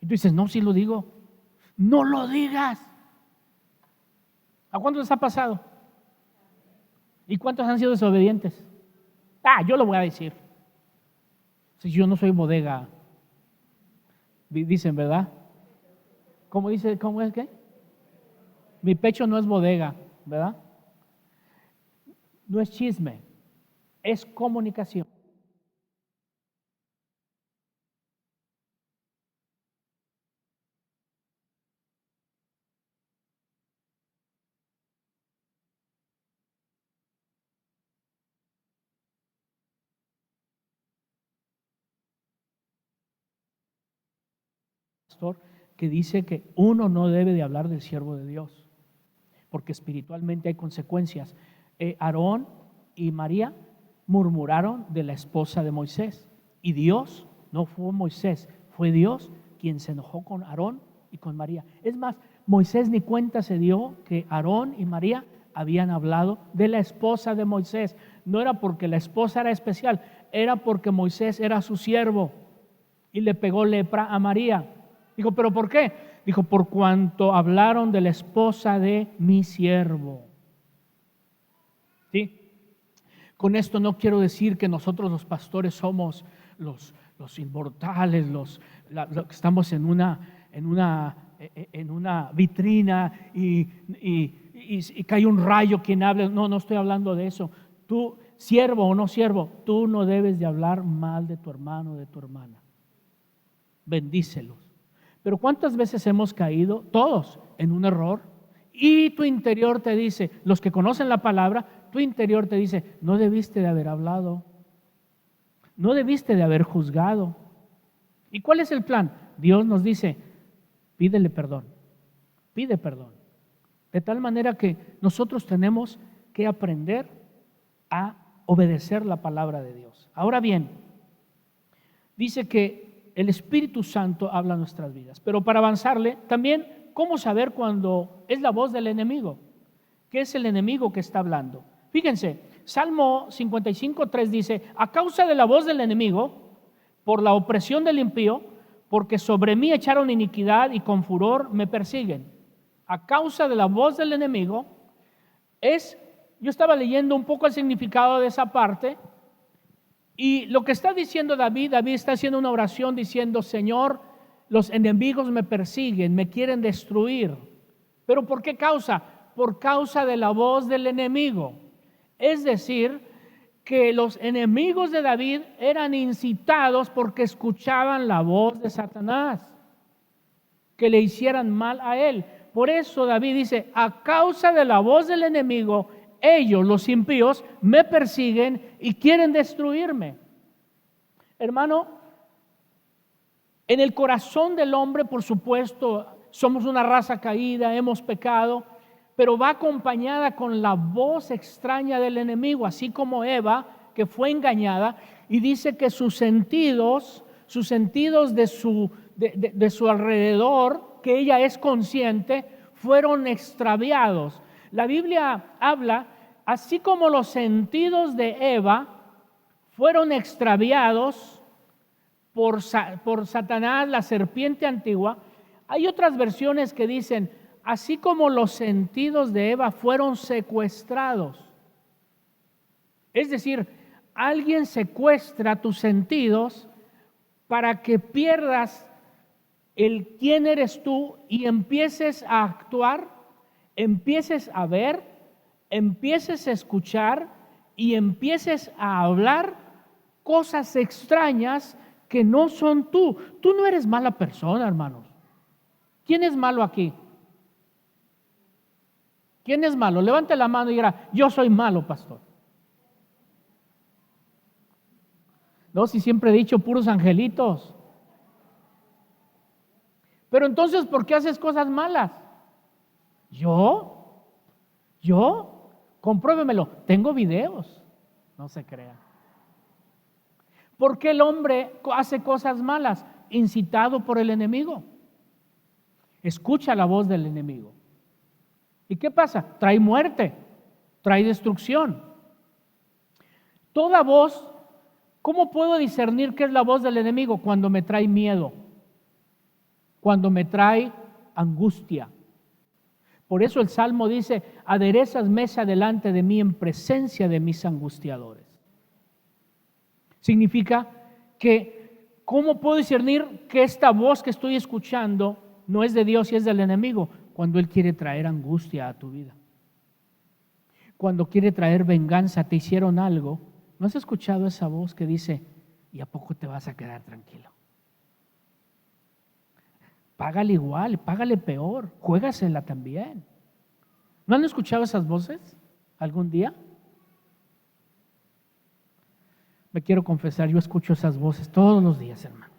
Y tú dices: no, sí lo digo. No lo digas. ¿A cuántos les ha pasado? ¿Y cuántos han sido desobedientes? Yo lo voy a decir. Si yo no soy bodega, dicen, ¿verdad? ¿Cómo dice? ¿Cómo es que? Mi pecho no es bodega, ¿verdad? No es chisme, es comunicación. Que dice que uno no debe de hablar del siervo de Dios, porque espiritualmente hay consecuencias. Aarón y María murmuraron de la esposa de Moisés, y Dios, no fue Moisés, fue Dios quien se enojó con Aarón y con María. Es más, Moisés ni cuenta se dio que Aarón y María habían hablado de la esposa de Moisés. No era porque la esposa era especial, era porque Moisés era su siervo y le pegó lepra a María. Dijo: ¿pero por qué? Dijo: por cuanto hablaron de la esposa de mi siervo. ¿Sí? Con esto no quiero decir que nosotros los pastores somos los inmortales, los que estamos en una vitrina y cae un rayo quien hable. No estoy hablando de eso. Tú, siervo o no siervo, tú no debes de hablar mal de tu hermano o de tu hermana. Bendícelos. Pero ¿cuántas veces hemos caído, todos, en un error? Y tu interior te dice, los que conocen la palabra, tu interior te dice: no debiste de haber hablado, no debiste de haber juzgado. ¿Y cuál es el plan? Dios nos dice: pídele perdón, pide perdón. De tal manera que nosotros tenemos que aprender a obedecer la palabra de Dios. Ahora bien, dice que el Espíritu Santo habla en nuestras vidas. Pero para avanzarle, también, ¿cómo saber cuando es la voz del enemigo? ¿Qué es el enemigo que está hablando? Fíjense, Salmo 55:3 dice: a causa de la voz del enemigo, por la opresión del impío, porque sobre mí echaron iniquidad y con furor me persiguen. A causa de la voz del enemigo, yo estaba leyendo un poco el significado de esa parte. Y lo que está diciendo David está haciendo una oración diciendo: Señor, los enemigos me persiguen, me quieren destruir. ¿Pero por qué causa? Por causa de la voz del enemigo. Es decir, que los enemigos de David eran incitados porque escuchaban la voz de Satanás, que le hicieran mal a él. Por eso David dice: a causa de la voz del enemigo, ellos, los impíos, me persiguen y quieren destruirme. Hermano, en el corazón del hombre, por supuesto, somos una raza caída, hemos pecado, pero va acompañada con la voz extraña del enemigo, así como Eva, que fue engañada, y dice que sus sentidos de su alrededor, que ella es consciente, fueron extraviados. La Biblia habla, así como los sentidos de Eva fueron extraviados por Satanás, la serpiente antigua, hay otras versiones que dicen, así como los sentidos de Eva fueron secuestrados. Es decir, alguien secuestra tus sentidos para que pierdas el quién eres tú y empieces a actuar, empieces a ver, empieces a escuchar y empieces a hablar cosas extrañas que no son tú. Tú no eres mala persona, hermanos. ¿Quién es malo aquí? ¿Quién es malo? Levante la mano y diga, yo soy malo, pastor. No, si siempre he dicho puros angelitos. Pero entonces, ¿por qué haces cosas malas? ¿Yo? Compruébemelo. Tengo videos. No se crea. ¿Por qué el hombre hace cosas malas? Incitado por el enemigo. Escucha la voz del enemigo. ¿Y qué pasa? Trae muerte, trae destrucción. Toda voz, ¿cómo puedo discernir qué es la voz del enemigo? Cuando me trae miedo, cuando me trae angustia. Por eso el Salmo dice, aderezas mesa delante de mí en presencia de mis angustiadores. Significa que, ¿cómo puedo discernir que esta voz que estoy escuchando no es de Dios y es del enemigo? Cuando Él quiere traer angustia a tu vida. Cuando quiere traer venganza, te hicieron algo. ¿No has escuchado esa voz que dice, ¿y a poco te vas a quedar tranquilo? Págale igual, págale peor, juégasela también. ¿No han escuchado esas voces algún día? Me quiero confesar, yo escucho esas voces todos los días, hermanos.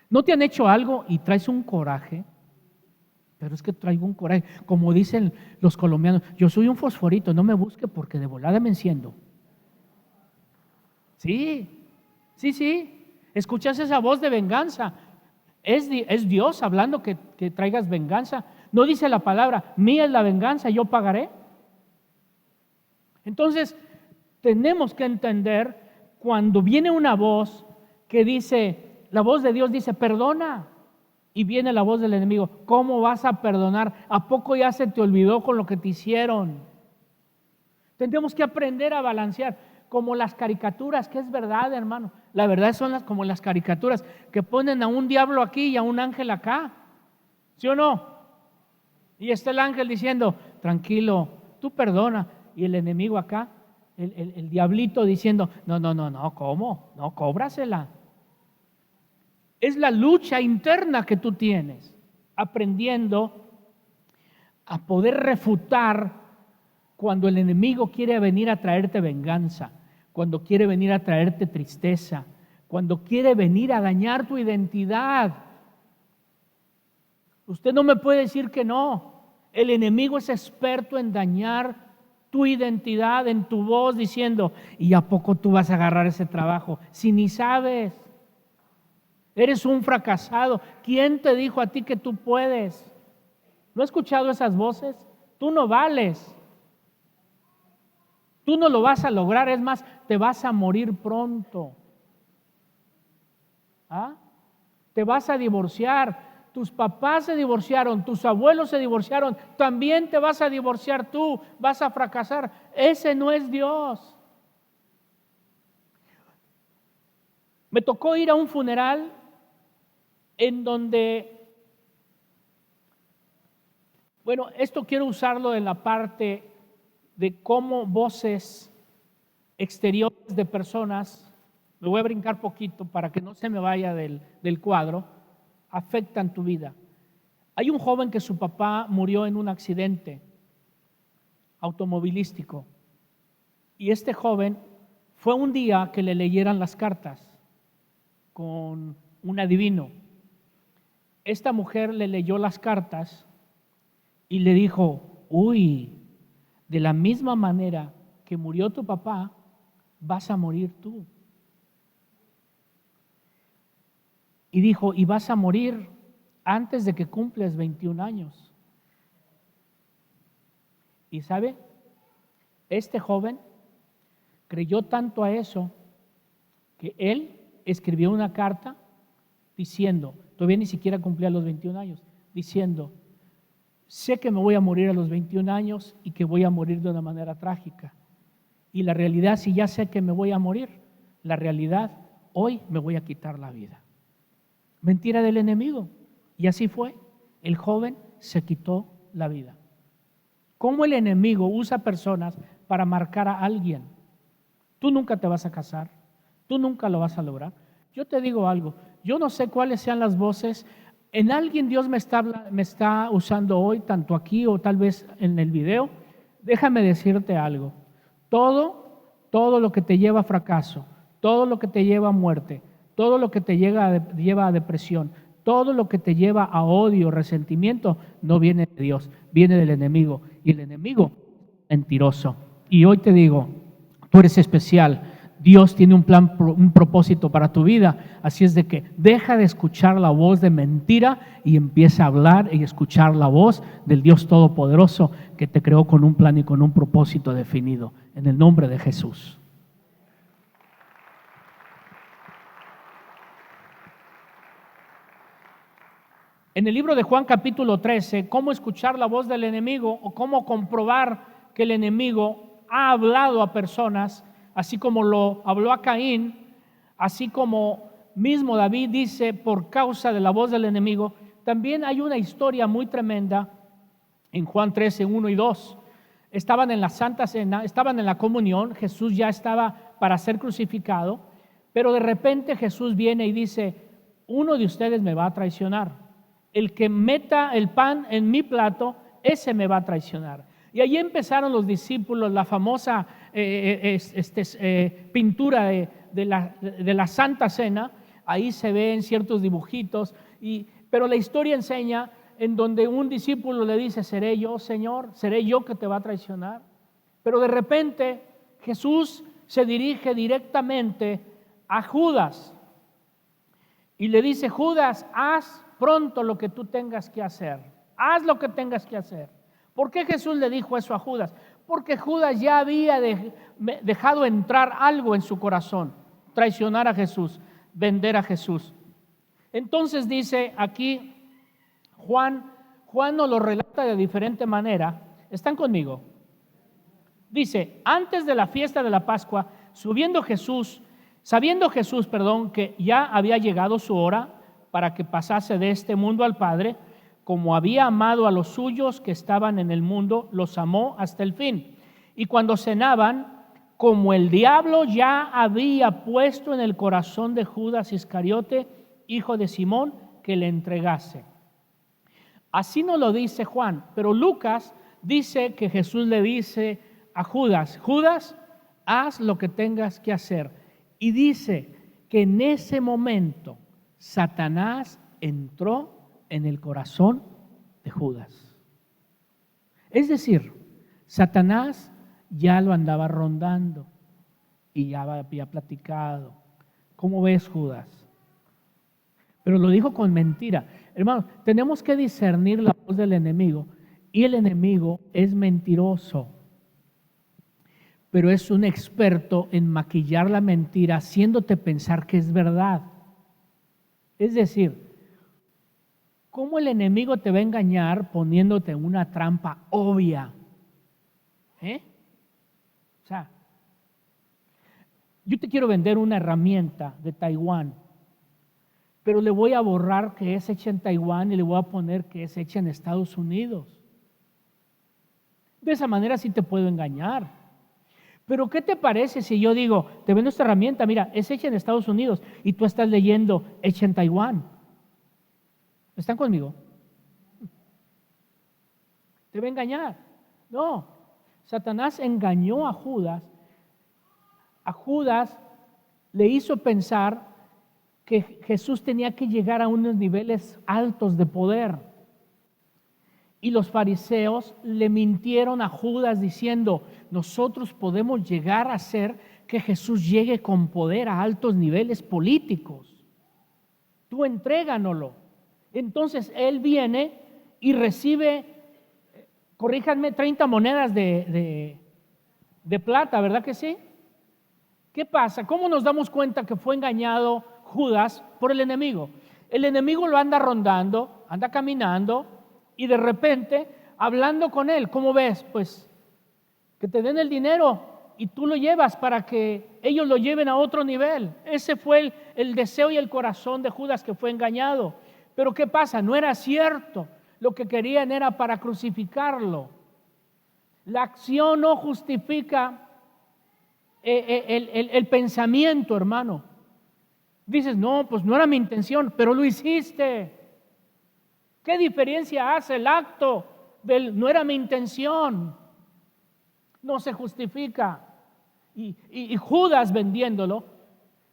¿No te han hecho algo y traes un coraje? Pero es que traigo un coraje. Como dicen los colombianos, yo soy un fosforito, no me busque porque de volada me enciendo. Sí. Escuchas esa voz de venganza. Es Dios hablando que traigas venganza. No dice la palabra, mía es la venganza, yo pagaré. Entonces, tenemos que entender cuando viene una voz que dice, la voz de Dios dice, perdona. Y viene la voz del enemigo, ¿cómo vas a perdonar? ¿A poco ya se te olvidó con lo que te hicieron? Tenemos que aprender a balancear, como las caricaturas, que es verdad, hermano. La verdad son como las caricaturas que ponen a un diablo aquí y a un ángel acá. ¿Sí o no? Y está el ángel diciendo, tranquilo, tú perdona. Y el enemigo acá, el diablito diciendo, no, ¿cómo? No, cóbrasela. Es la lucha interna que tú tienes, aprendiendo a poder refutar cuando el enemigo quiere venir a traerte venganza, cuando quiere venir a traerte tristeza, cuando quiere venir a dañar tu identidad. Usted no me puede decir que no. El enemigo es experto en dañar tu identidad, en tu voz, diciendo, ¿y a poco tú vas a agarrar ese trabajo? Si ni sabes. Eres un fracasado. ¿Quién te dijo a ti que tú puedes? ¿No has escuchado esas voces? Tú no vales. Tú no lo vas a lograr, es más, te vas a morir pronto. ¿Ah? Te vas a divorciar. Tus papás se divorciaron, tus abuelos se divorciaron, también te vas a divorciar tú, vas a fracasar. Ese no es Dios. Me tocó ir a un funeral en donde, bueno, esto quiero usarlo en la parte de cómo voces exteriores de personas, me voy a brincar poquito para que no se me vaya del cuadro, afectan tu vida. Hay un joven que su papá murió en un accidente automovilístico. Y este joven fue un día que le leyeran las cartas con un adivino. Esta mujer le leyó las cartas y le dijo: uy, de la misma manera que murió tu papá, vas a morir tú. Y dijo: y vas a morir antes de que cumples 21 años. Y ¿sabe? Este joven creyó tanto a eso que él escribió una carta diciendo, todavía ni siquiera cumplía los 21 años, diciendo: sé que me voy a morir a los 21 años y que voy a morir de una manera trágica. Y la realidad, si ya sé que me voy a morir, la realidad, hoy me voy a quitar la vida. Mentira del enemigo. Y así fue. El joven se quitó la vida. ¿Cómo el enemigo usa personas para marcar a alguien? Tú nunca te vas a casar, tú nunca lo vas a lograr. Yo te digo algo, yo no sé cuáles sean las voces. En alguien Dios me está usando hoy, tanto aquí o tal vez en el video. Déjame decirte algo. Todo lo que te lleva a fracaso, todo lo que te lleva a muerte, todo lo que te lleva a depresión, todo lo que te lleva a odio, resentimiento, no viene de Dios, viene del enemigo. Y el enemigo es mentiroso. Y hoy te digo, tú eres especial. Dios tiene un plan, un propósito para tu vida. Así es de que deja de escuchar la voz de mentira y empieza a hablar y escuchar la voz del Dios Todopoderoso que te creó con un plan y con un propósito definido. En el nombre de Jesús. En el libro de Juan capítulo 13, cómo escuchar la voz del enemigo o cómo comprobar que el enemigo ha hablado a personas, así como lo habló a Caín, así como mismo David dice por causa de la voz del enemigo. También hay una historia muy tremenda en Juan 13, 1 y 2. Estaban en la Santa Cena, estaban en la comunión, Jesús ya estaba para ser crucificado, pero de repente Jesús viene y dice: uno de ustedes me va a traicionar. El que meta el pan en mi plato, ese me va a traicionar. Y ahí empezaron los discípulos, la famosa pintura de la Santa Cena. Ahí se ven ciertos dibujitos, pero la historia enseña en donde un discípulo le dice: ¿seré yo, Señor? ¿Seré yo que te va a traicionar? Pero de repente Jesús se dirige directamente a Judas y le dice: Judas, haz pronto lo que tú tengas que hacer. Haz lo que tengas que hacer. ¿Por qué Jesús le dijo eso a Judas? Porque Judas ya había dejado entrar algo en su corazón: traicionar a Jesús, vender a Jesús. Entonces dice aquí Juan nos lo relata de diferente manera. ¿Están conmigo? Dice: antes de la fiesta de la Pascua, sabiendo Jesús, que ya había llegado su hora para que pasase de este mundo al Padre, como había amado a los suyos que estaban en el mundo, los amó hasta el fin. Y cuando cenaban, como el diablo ya había puesto en el corazón de Judas Iscariote, hijo de Simón, que le entregase. Así nos lo dice Juan, pero Lucas dice que Jesús le dice a Judas: Judas, haz lo que tengas que hacer. Y dice que en ese momento Satanás entró en el corazón de Judas. Es decir, Satanás ya lo andaba rondando y ya había platicado. ¿Cómo ves, Judas? Pero lo dijo con mentira. Hermanos, tenemos que discernir la voz del enemigo, y el enemigo es mentiroso, pero es un experto en maquillar la mentira haciéndote pensar que es verdad. Es decir, ¿cómo el enemigo te va a engañar poniéndote una trampa obvia? O sea, yo te quiero vender una herramienta de Taiwán, pero le voy a borrar que es hecha en Taiwán y le voy a poner que es hecha en Estados Unidos. De esa manera sí te puedo engañar. Pero ¿qué te parece si yo digo: te vendo esta herramienta, mira, es hecha en Estados Unidos, y tú estás leyendo hecha en Taiwán? ¿Están conmigo? te va a engañar. No, Satanás engañó a Judas. A Judas le hizo pensar que Jesús tenía que llegar a unos niveles altos de poder. Y los fariseos le mintieron a Judas diciendo, nosotros podemos llegar a hacer que Jesús llegue con poder a altos niveles políticos. Tú entréganoslo. Entonces él viene y recibe, corríjanme, 30 monedas de plata, ¿verdad que sí? ¿Qué pasa? ¿Cómo nos damos cuenta que fue engañado Judas por el enemigo? El enemigo lo anda rondando, anda caminando y de repente hablando con él. ¿Cómo ves? Pues que te den el dinero y tú lo llevas para que ellos lo lleven a otro nivel. Ese fue el deseo y el corazón de Judas, que fue engañado. Pero ¿qué pasa? No era cierto. Lo que querían era para crucificarlo. La acción no justifica el pensamiento, hermano. Dices, no, pues no era mi intención, pero lo hiciste. ¿Qué diferencia hace el acto del no era mi intención? No se justifica. Y Judas, vendiéndolo,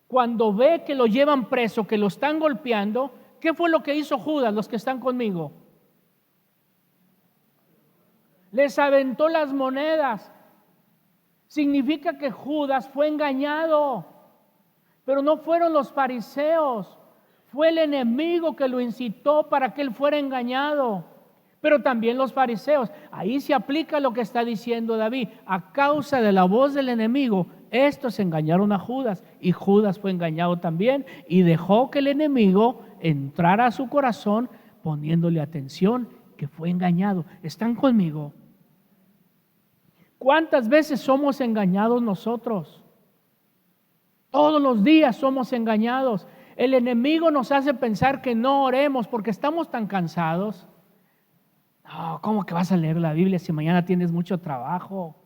cuando ve que lo llevan preso, que lo están golpeando, ¿qué fue lo que hizo Judas? Los que están conmigo, les aventó las monedas. Significa que Judas fue engañado, pero no fueron los fariseos, fue el enemigo que lo incitó para que él fuera engañado. Pero también los fariseos, ahí se aplica lo que está diciendo David, a causa de la voz del enemigo, estos engañaron a Judas y Judas fue engañado también y dejó que el enemigo entrara a su corazón poniéndole atención, que fue engañado. ¿Están conmigo? ¿Cuántas veces somos engañados nosotros? Todos los días somos engañados. El enemigo nos hace pensar que no oremos porque estamos tan cansados. No, ¿cómo que vas a leer la Biblia si mañana tienes mucho trabajo?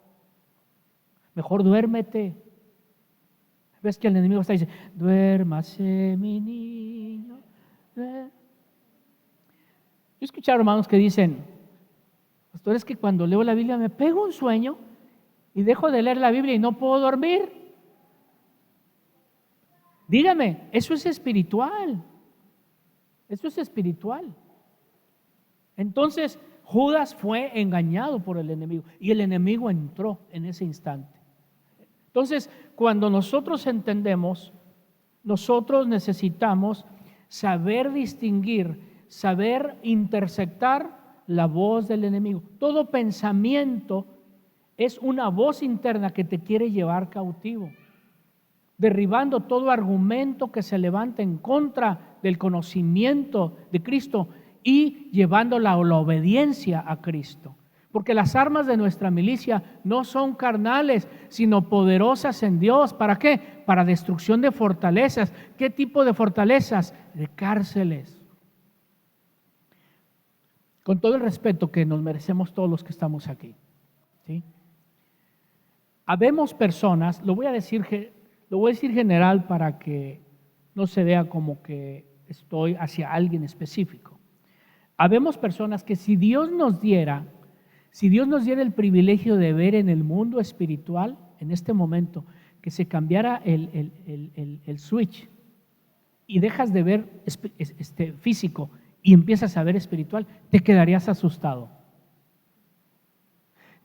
Mejor duérmete. ¿Ves que el enemigo está diciendo, duérmase mi niño? Yo he escuchado hermanos que dicen, pastor, es que cuando leo la Biblia me pego un sueño y dejo de leer la Biblia y no puedo dormir. Dígame, eso es espiritual. Eso es espiritual. Entonces, Judas fue engañado por el enemigo y el enemigo entró en ese instante. Entonces, cuando nosotros entendemos, nosotros necesitamos saber distinguir, saber interceptar la voz del enemigo. Todo pensamiento es una voz interna que te quiere llevar cautivo, derribando todo argumento que se levanta en contra del conocimiento de Cristo y llevándola a la obediencia a Cristo. Porque las armas de nuestra milicia no son carnales, sino poderosas en Dios. ¿Para qué? Para destrucción de fortalezas. ¿Qué tipo de fortalezas? De cárceles. Con todo el respeto que nos merecemos todos los que estamos aquí, ¿sí? Habemos personas, lo voy a decir general para que no se vea como que estoy hacia alguien específico. Habemos personas que si Dios nos diera el privilegio de ver en el mundo espiritual, en este momento, que se cambiara el switch y dejas de ver físico y empiezas a ver espiritual, te quedarías asustado.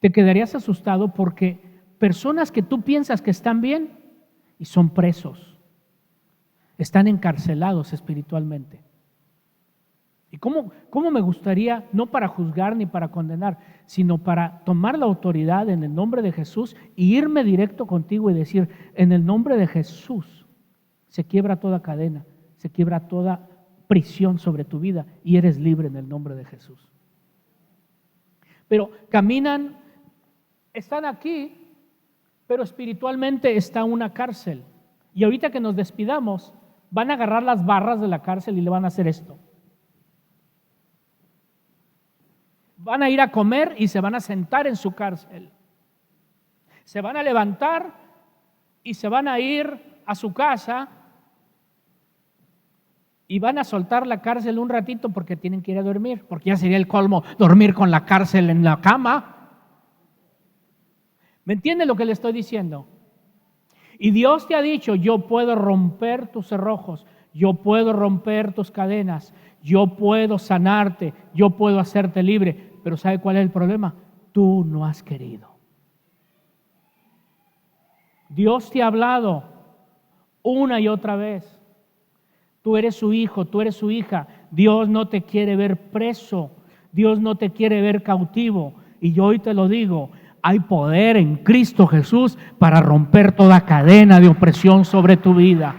Te quedarías asustado porque personas que tú piensas que están bien y son presos, están encarcelados espiritualmente. ¿Y cómo me gustaría, no para juzgar ni para condenar, sino para tomar la autoridad en el nombre de Jesús y irme directo contigo y decir, en el nombre de Jesús se quiebra toda cadena, se quiebra toda prisión sobre tu vida y eres libre en el nombre de Jesús? Pero caminan, están aquí, pero espiritualmente está una cárcel. Y ahorita que nos despidamos, van a agarrar las barras de la cárcel y le van a hacer esto. Van a ir a comer y se van a sentar en su cárcel. Se van a levantar y se van a ir a su casa y van a soltar la cárcel un ratito porque tienen que ir a dormir, porque ya sería el colmo dormir con la cárcel en la cama. ¿Me entiende lo que le estoy diciendo? Y Dios te ha dicho, yo puedo romper tus cerrojos, yo puedo romper tus cadenas, yo puedo sanarte, yo puedo hacerte libre. Pero ¿sabe cuál es el problema? Tú no has querido. Dios te ha hablado una y otra vez. Tú eres su hijo, tú eres su hija. Dios no te quiere ver preso, Dios no te quiere ver cautivo. Y yo hoy te lo digo, hay poder en Cristo Jesús para romper toda cadena de opresión sobre tu vida.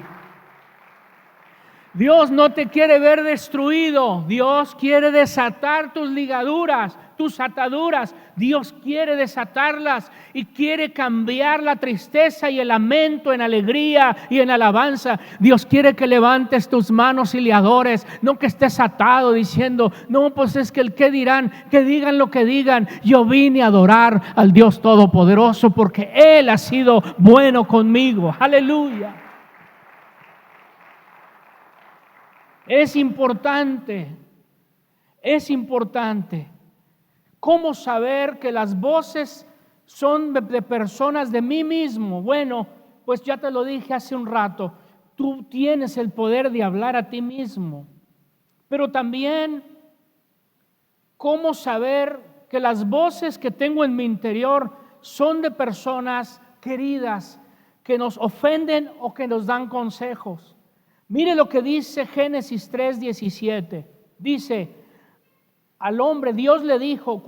Dios no te quiere ver destruido. Dios quiere desatar tus ligaduras, tus ataduras. Dios quiere desatarlas y quiere cambiar la tristeza y el lamento en alegría y en alabanza. Dios quiere que levantes tus manos y le adores, no que estés atado diciendo, no, pues es que el qué dirán, que digan lo que digan. Yo vine a adorar al Dios Todopoderoso porque Él ha sido bueno conmigo. Aleluya. Es importante cómo saber que las voces son de personas de mí mismo. Bueno, pues ya te lo dije hace un rato, tú tienes el poder de hablar a ti mismo, pero también cómo saber que las voces que tengo en mi interior son de personas queridas, que nos ofenden o que nos dan consejos. Mire lo que dice Génesis 3:17. Dice, al hombre, Dios le dijo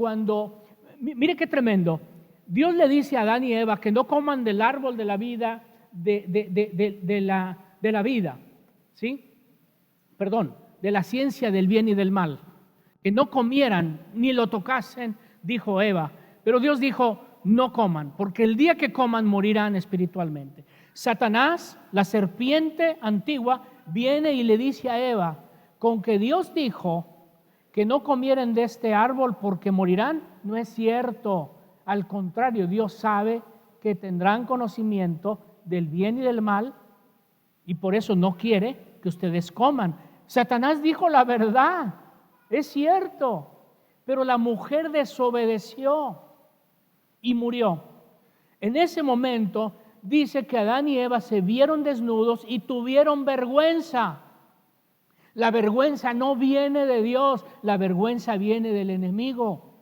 mire qué tremendo. Dios le dice a Adán y Eva que no coman del árbol de la vida, de la vida, ¿sí? Perdón, de la ciencia del bien y del mal. Que no comieran ni lo tocasen, dijo Eva. Pero Dios dijo, no coman, porque el día que coman morirán espiritualmente. Satanás, la serpiente antigua, viene y le dice a Eva, con que Dios dijo que no comieran de este árbol porque morirán, no es cierto. Al contrario, Dios sabe que tendrán conocimiento del bien y del mal y por eso no quiere que ustedes coman. Satanás dijo la verdad, es cierto, pero la mujer desobedeció y murió. En ese momento dice que Adán y Eva se vieron desnudos y tuvieron vergüenza. La vergüenza no viene de Dios, la vergüenza viene del enemigo.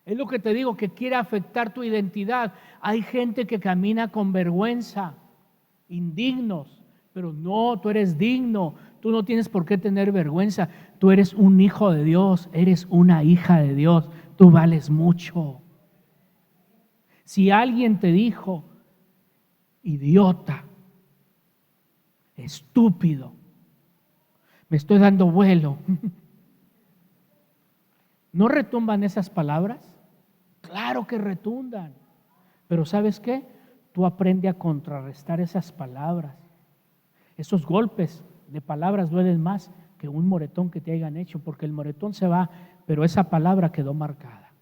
Es lo que te digo, que quiere afectar tu identidad. Hay gente que camina con vergüenza, indignos, pero no, tú eres digno, tú no tienes por qué tener vergüenza. Tú eres un hijo de Dios, eres una hija de Dios, tú vales mucho. Si alguien te dijo, idiota, estúpido, me estoy dando vuelo, ¿no retumban esas palabras? Claro que retumban, pero ¿sabes qué? Tú aprende a contrarrestar esas palabras. Esos golpes de palabras duelen más que un moretón que te hayan hecho, porque el moretón se va, pero esa palabra quedó marcada.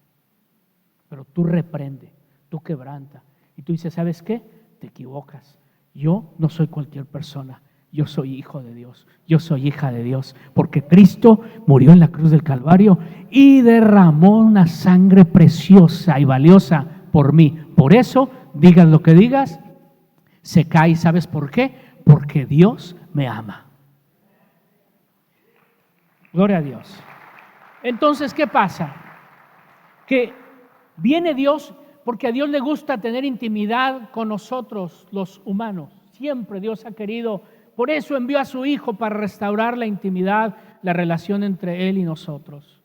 Pero tú reprende, tú quebranta, y tú dices, ¿sabes qué? Te equivocas. Yo no soy cualquier persona. Yo soy hijo de Dios, yo soy hija de Dios, porque Cristo murió en la cruz del Calvario y derramó una sangre preciosa y valiosa por mí. Por eso, digas lo que digas, se cae. ¿Sabes por qué? Porque Dios me ama. Gloria a Dios. Entonces, ¿qué pasa? Que viene Dios, porque a Dios le gusta tener intimidad con nosotros, los humanos. Siempre Dios ha querido. Por eso envió a su Hijo para restaurar la intimidad, la relación entre Él y nosotros.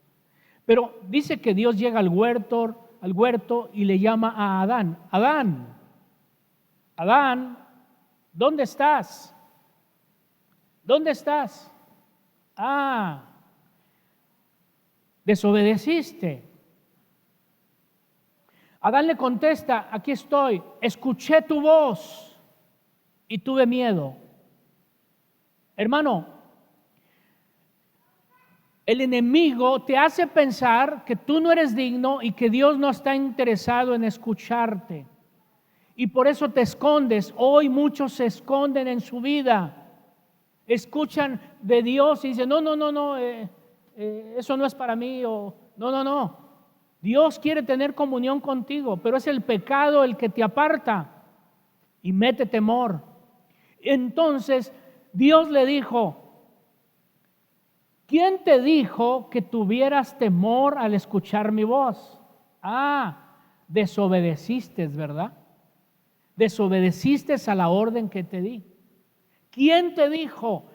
Pero dice que Dios llega al huerto y le llama a Adán. Adán, Adán, ¿dónde estás? ¿Dónde estás? Desobedeciste. Adán le contesta, aquí estoy, escuché tu voz y tuve miedo. Hermano, el enemigo te hace pensar que tú no eres digno y que Dios no está interesado en escucharte. Y por eso te escondes. Hoy muchos se esconden en su vida. escuchan de Dios y dicen, no, no, no, no, eso no es para mí, o no, no, no. Dios quiere tener comunión contigo, pero es el pecado el que te aparta y mete temor. Entonces Dios le dijo, ¿quién te dijo que tuvieras temor al escuchar mi voz? Desobedeciste, ¿verdad? Desobedeciste a la orden que te di. ¿Quién te dijo?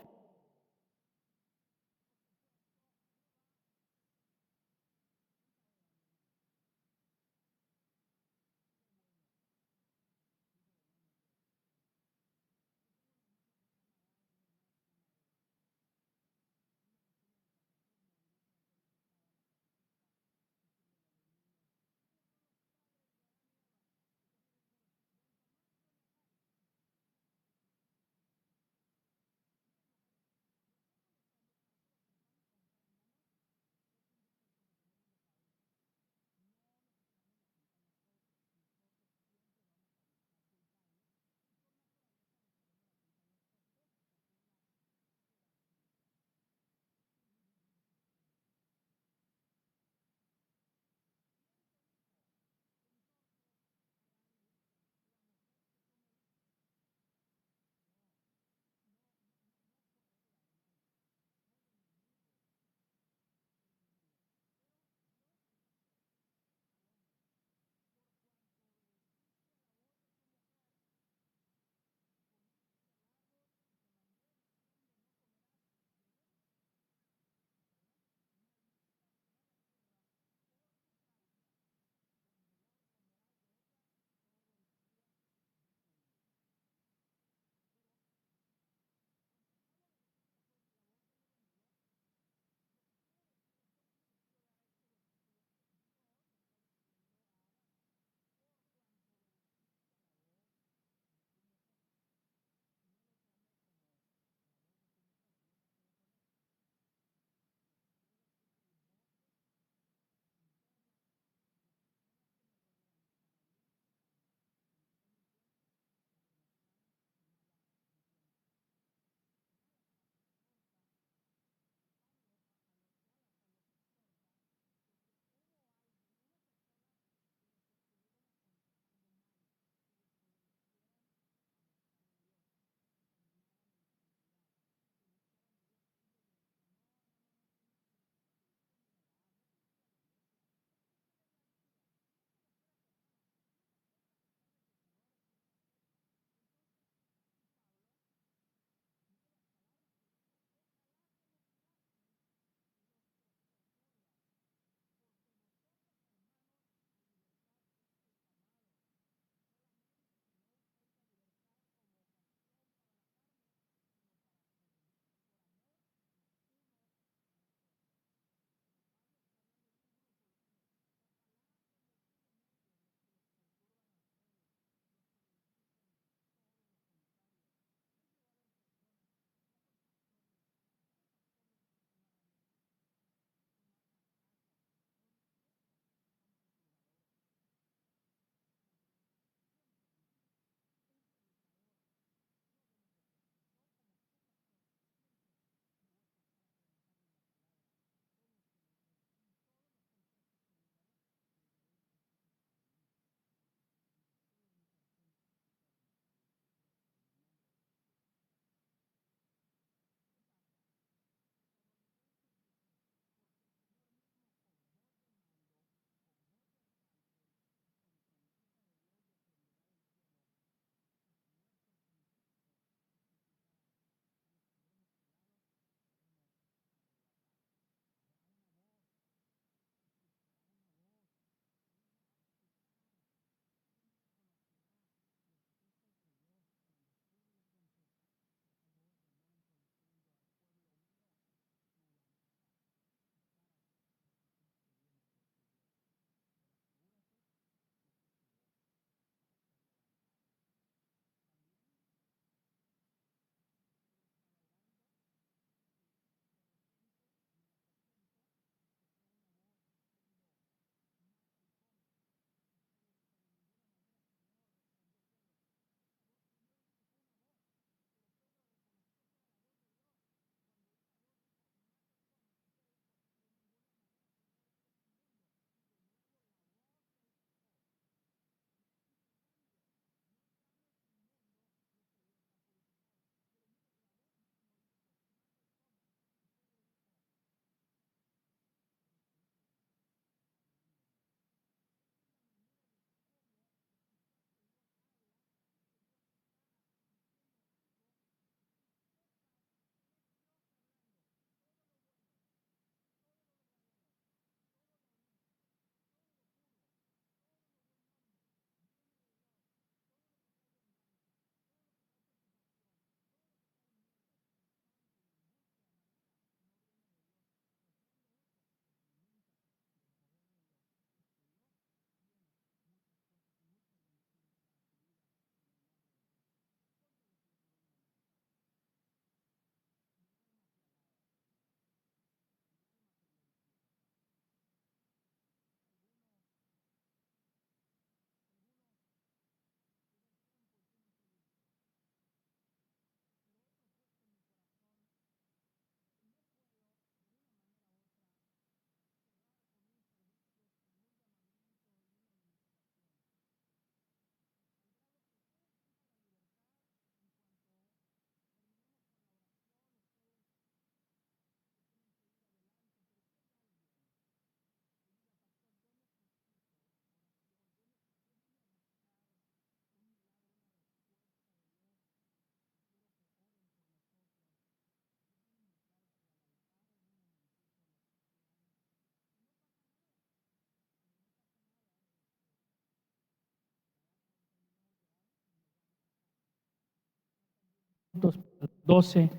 minutos, 12,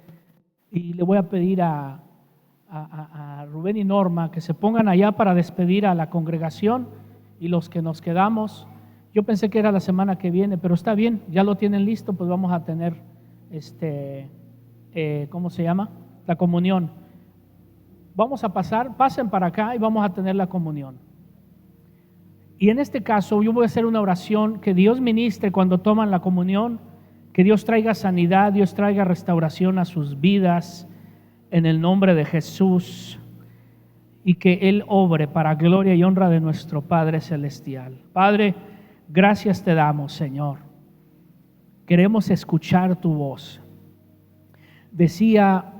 y le voy a pedir a Rubén y Norma que se pongan allá para despedir a la congregación y los que nos quedamos. Yo pensé que era la semana que viene, pero está bien, ya lo tienen listo, pues vamos a tener ¿cómo se llama? La comunión. Vamos a pasen para acá y vamos a tener la comunión. Y en este caso yo voy a hacer una oración que Dios ministre cuando toman la comunión, que Dios traiga sanidad, Dios traiga restauración a sus vidas en el nombre de Jesús, y que Él obre para gloria y honra de nuestro Padre Celestial. Padre, gracias te damos, Señor. Queremos escuchar tu voz. Decía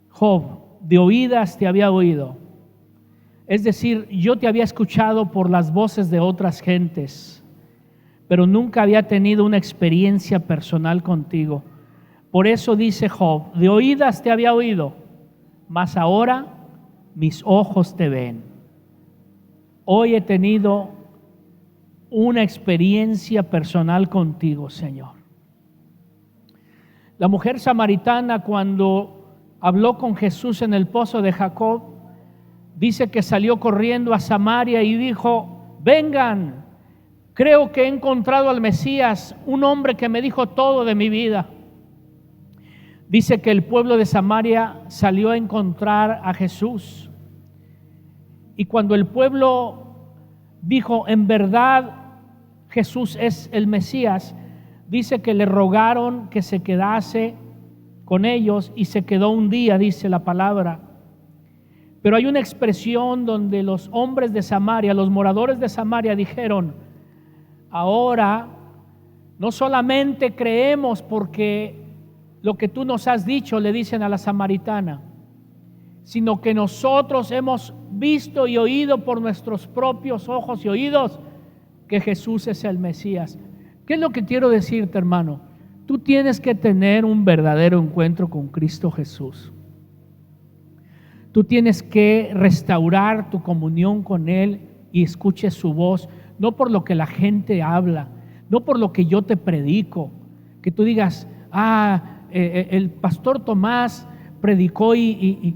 Job, de oídas te había oído. Es decir, yo te había escuchado por las voces de otras gentes, pero nunca había tenido una experiencia personal contigo. Por eso dice Job, de oídas te había oído, mas ahora mis ojos te ven. Hoy he tenido una experiencia personal contigo, Señor. La mujer samaritana, cuando habló con Jesús en el pozo de Jacob, dice que salió corriendo a Samaria y dijo, vengan, creo que he encontrado al Mesías, un hombre que me dijo todo de mi vida. Dice que el pueblo de Samaria salió a encontrar a Jesús. Y cuando el pueblo dijo, en verdad Jesús es el Mesías, dice que le rogaron que se quedase con ellos y se quedó un día, dice la palabra. Pero hay una expresión donde los hombres de Samaria, los moradores de Samaria dijeron, ahora no solamente creemos porque lo que tú nos has dicho, le dicen a la samaritana, sino que nosotros hemos visto y oído por nuestros propios ojos y oídos que Jesús es el Mesías. ¿Qué es lo que quiero decirte, hermano? Tú tienes que tener un verdadero encuentro con Cristo Jesús. Tú tienes que restaurar tu comunión con Él y escuches su voz, no por lo que la gente habla, no por lo que yo te predico, que tú digas, el pastor Tomás predicó y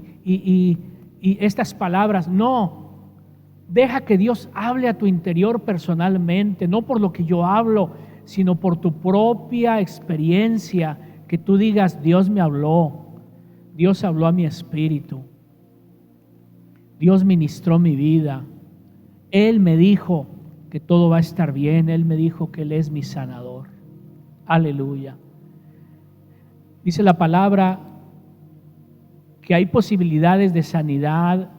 estas palabras. No, deja que Dios hable a tu interior personalmente, no por lo que yo hablo, sino por tu propia experiencia, que tú digas, Dios me habló, Dios habló a mi espíritu, Dios ministró mi vida, Él me dijo que todo va a estar bien, Él me dijo que Él es mi sanador. Aleluya. Dice la palabra que hay posibilidades de sanidad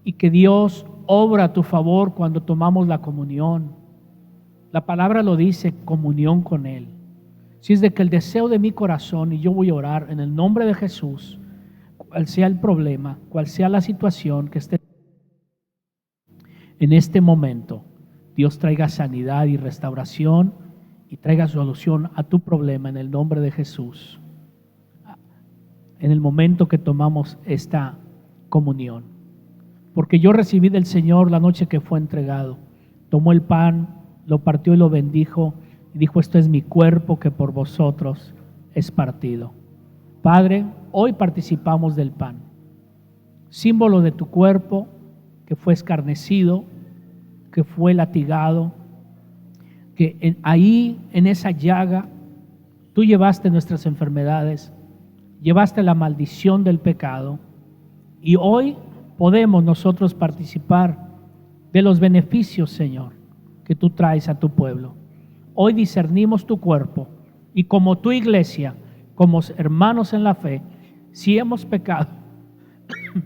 y que Dios obra a tu favor cuando tomamos la comunión. La palabra lo dice, comunión con Él. Si es de que el deseo de mi corazón, y yo voy a orar en el nombre de Jesús, cual sea el problema, cual sea la situación que esté en este momento, Dios traiga sanidad y restauración y traiga solución a tu problema en el nombre de Jesús. En el momento que tomamos esta comunión, porque yo recibí del Señor la noche que fue entregado, tomó el pan, lo partió y lo bendijo y dijo, esto es mi cuerpo que por vosotros es partido. Padre, hoy participamos del pan, símbolo de tu cuerpo que fue escarnecido, que fue latigado, que ahí en esa llaga tú llevaste nuestras enfermedades, llevaste la maldición del pecado, y hoy podemos nosotros participar de los beneficios, Señor, que tú traes a tu pueblo. Hoy discernimos tu cuerpo y como tu iglesia, como hermanos en la fe, si hemos pecado,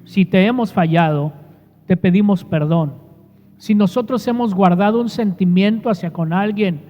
si te hemos fallado, te pedimos perdón. Si nosotros hemos guardado un sentimiento hacia con alguien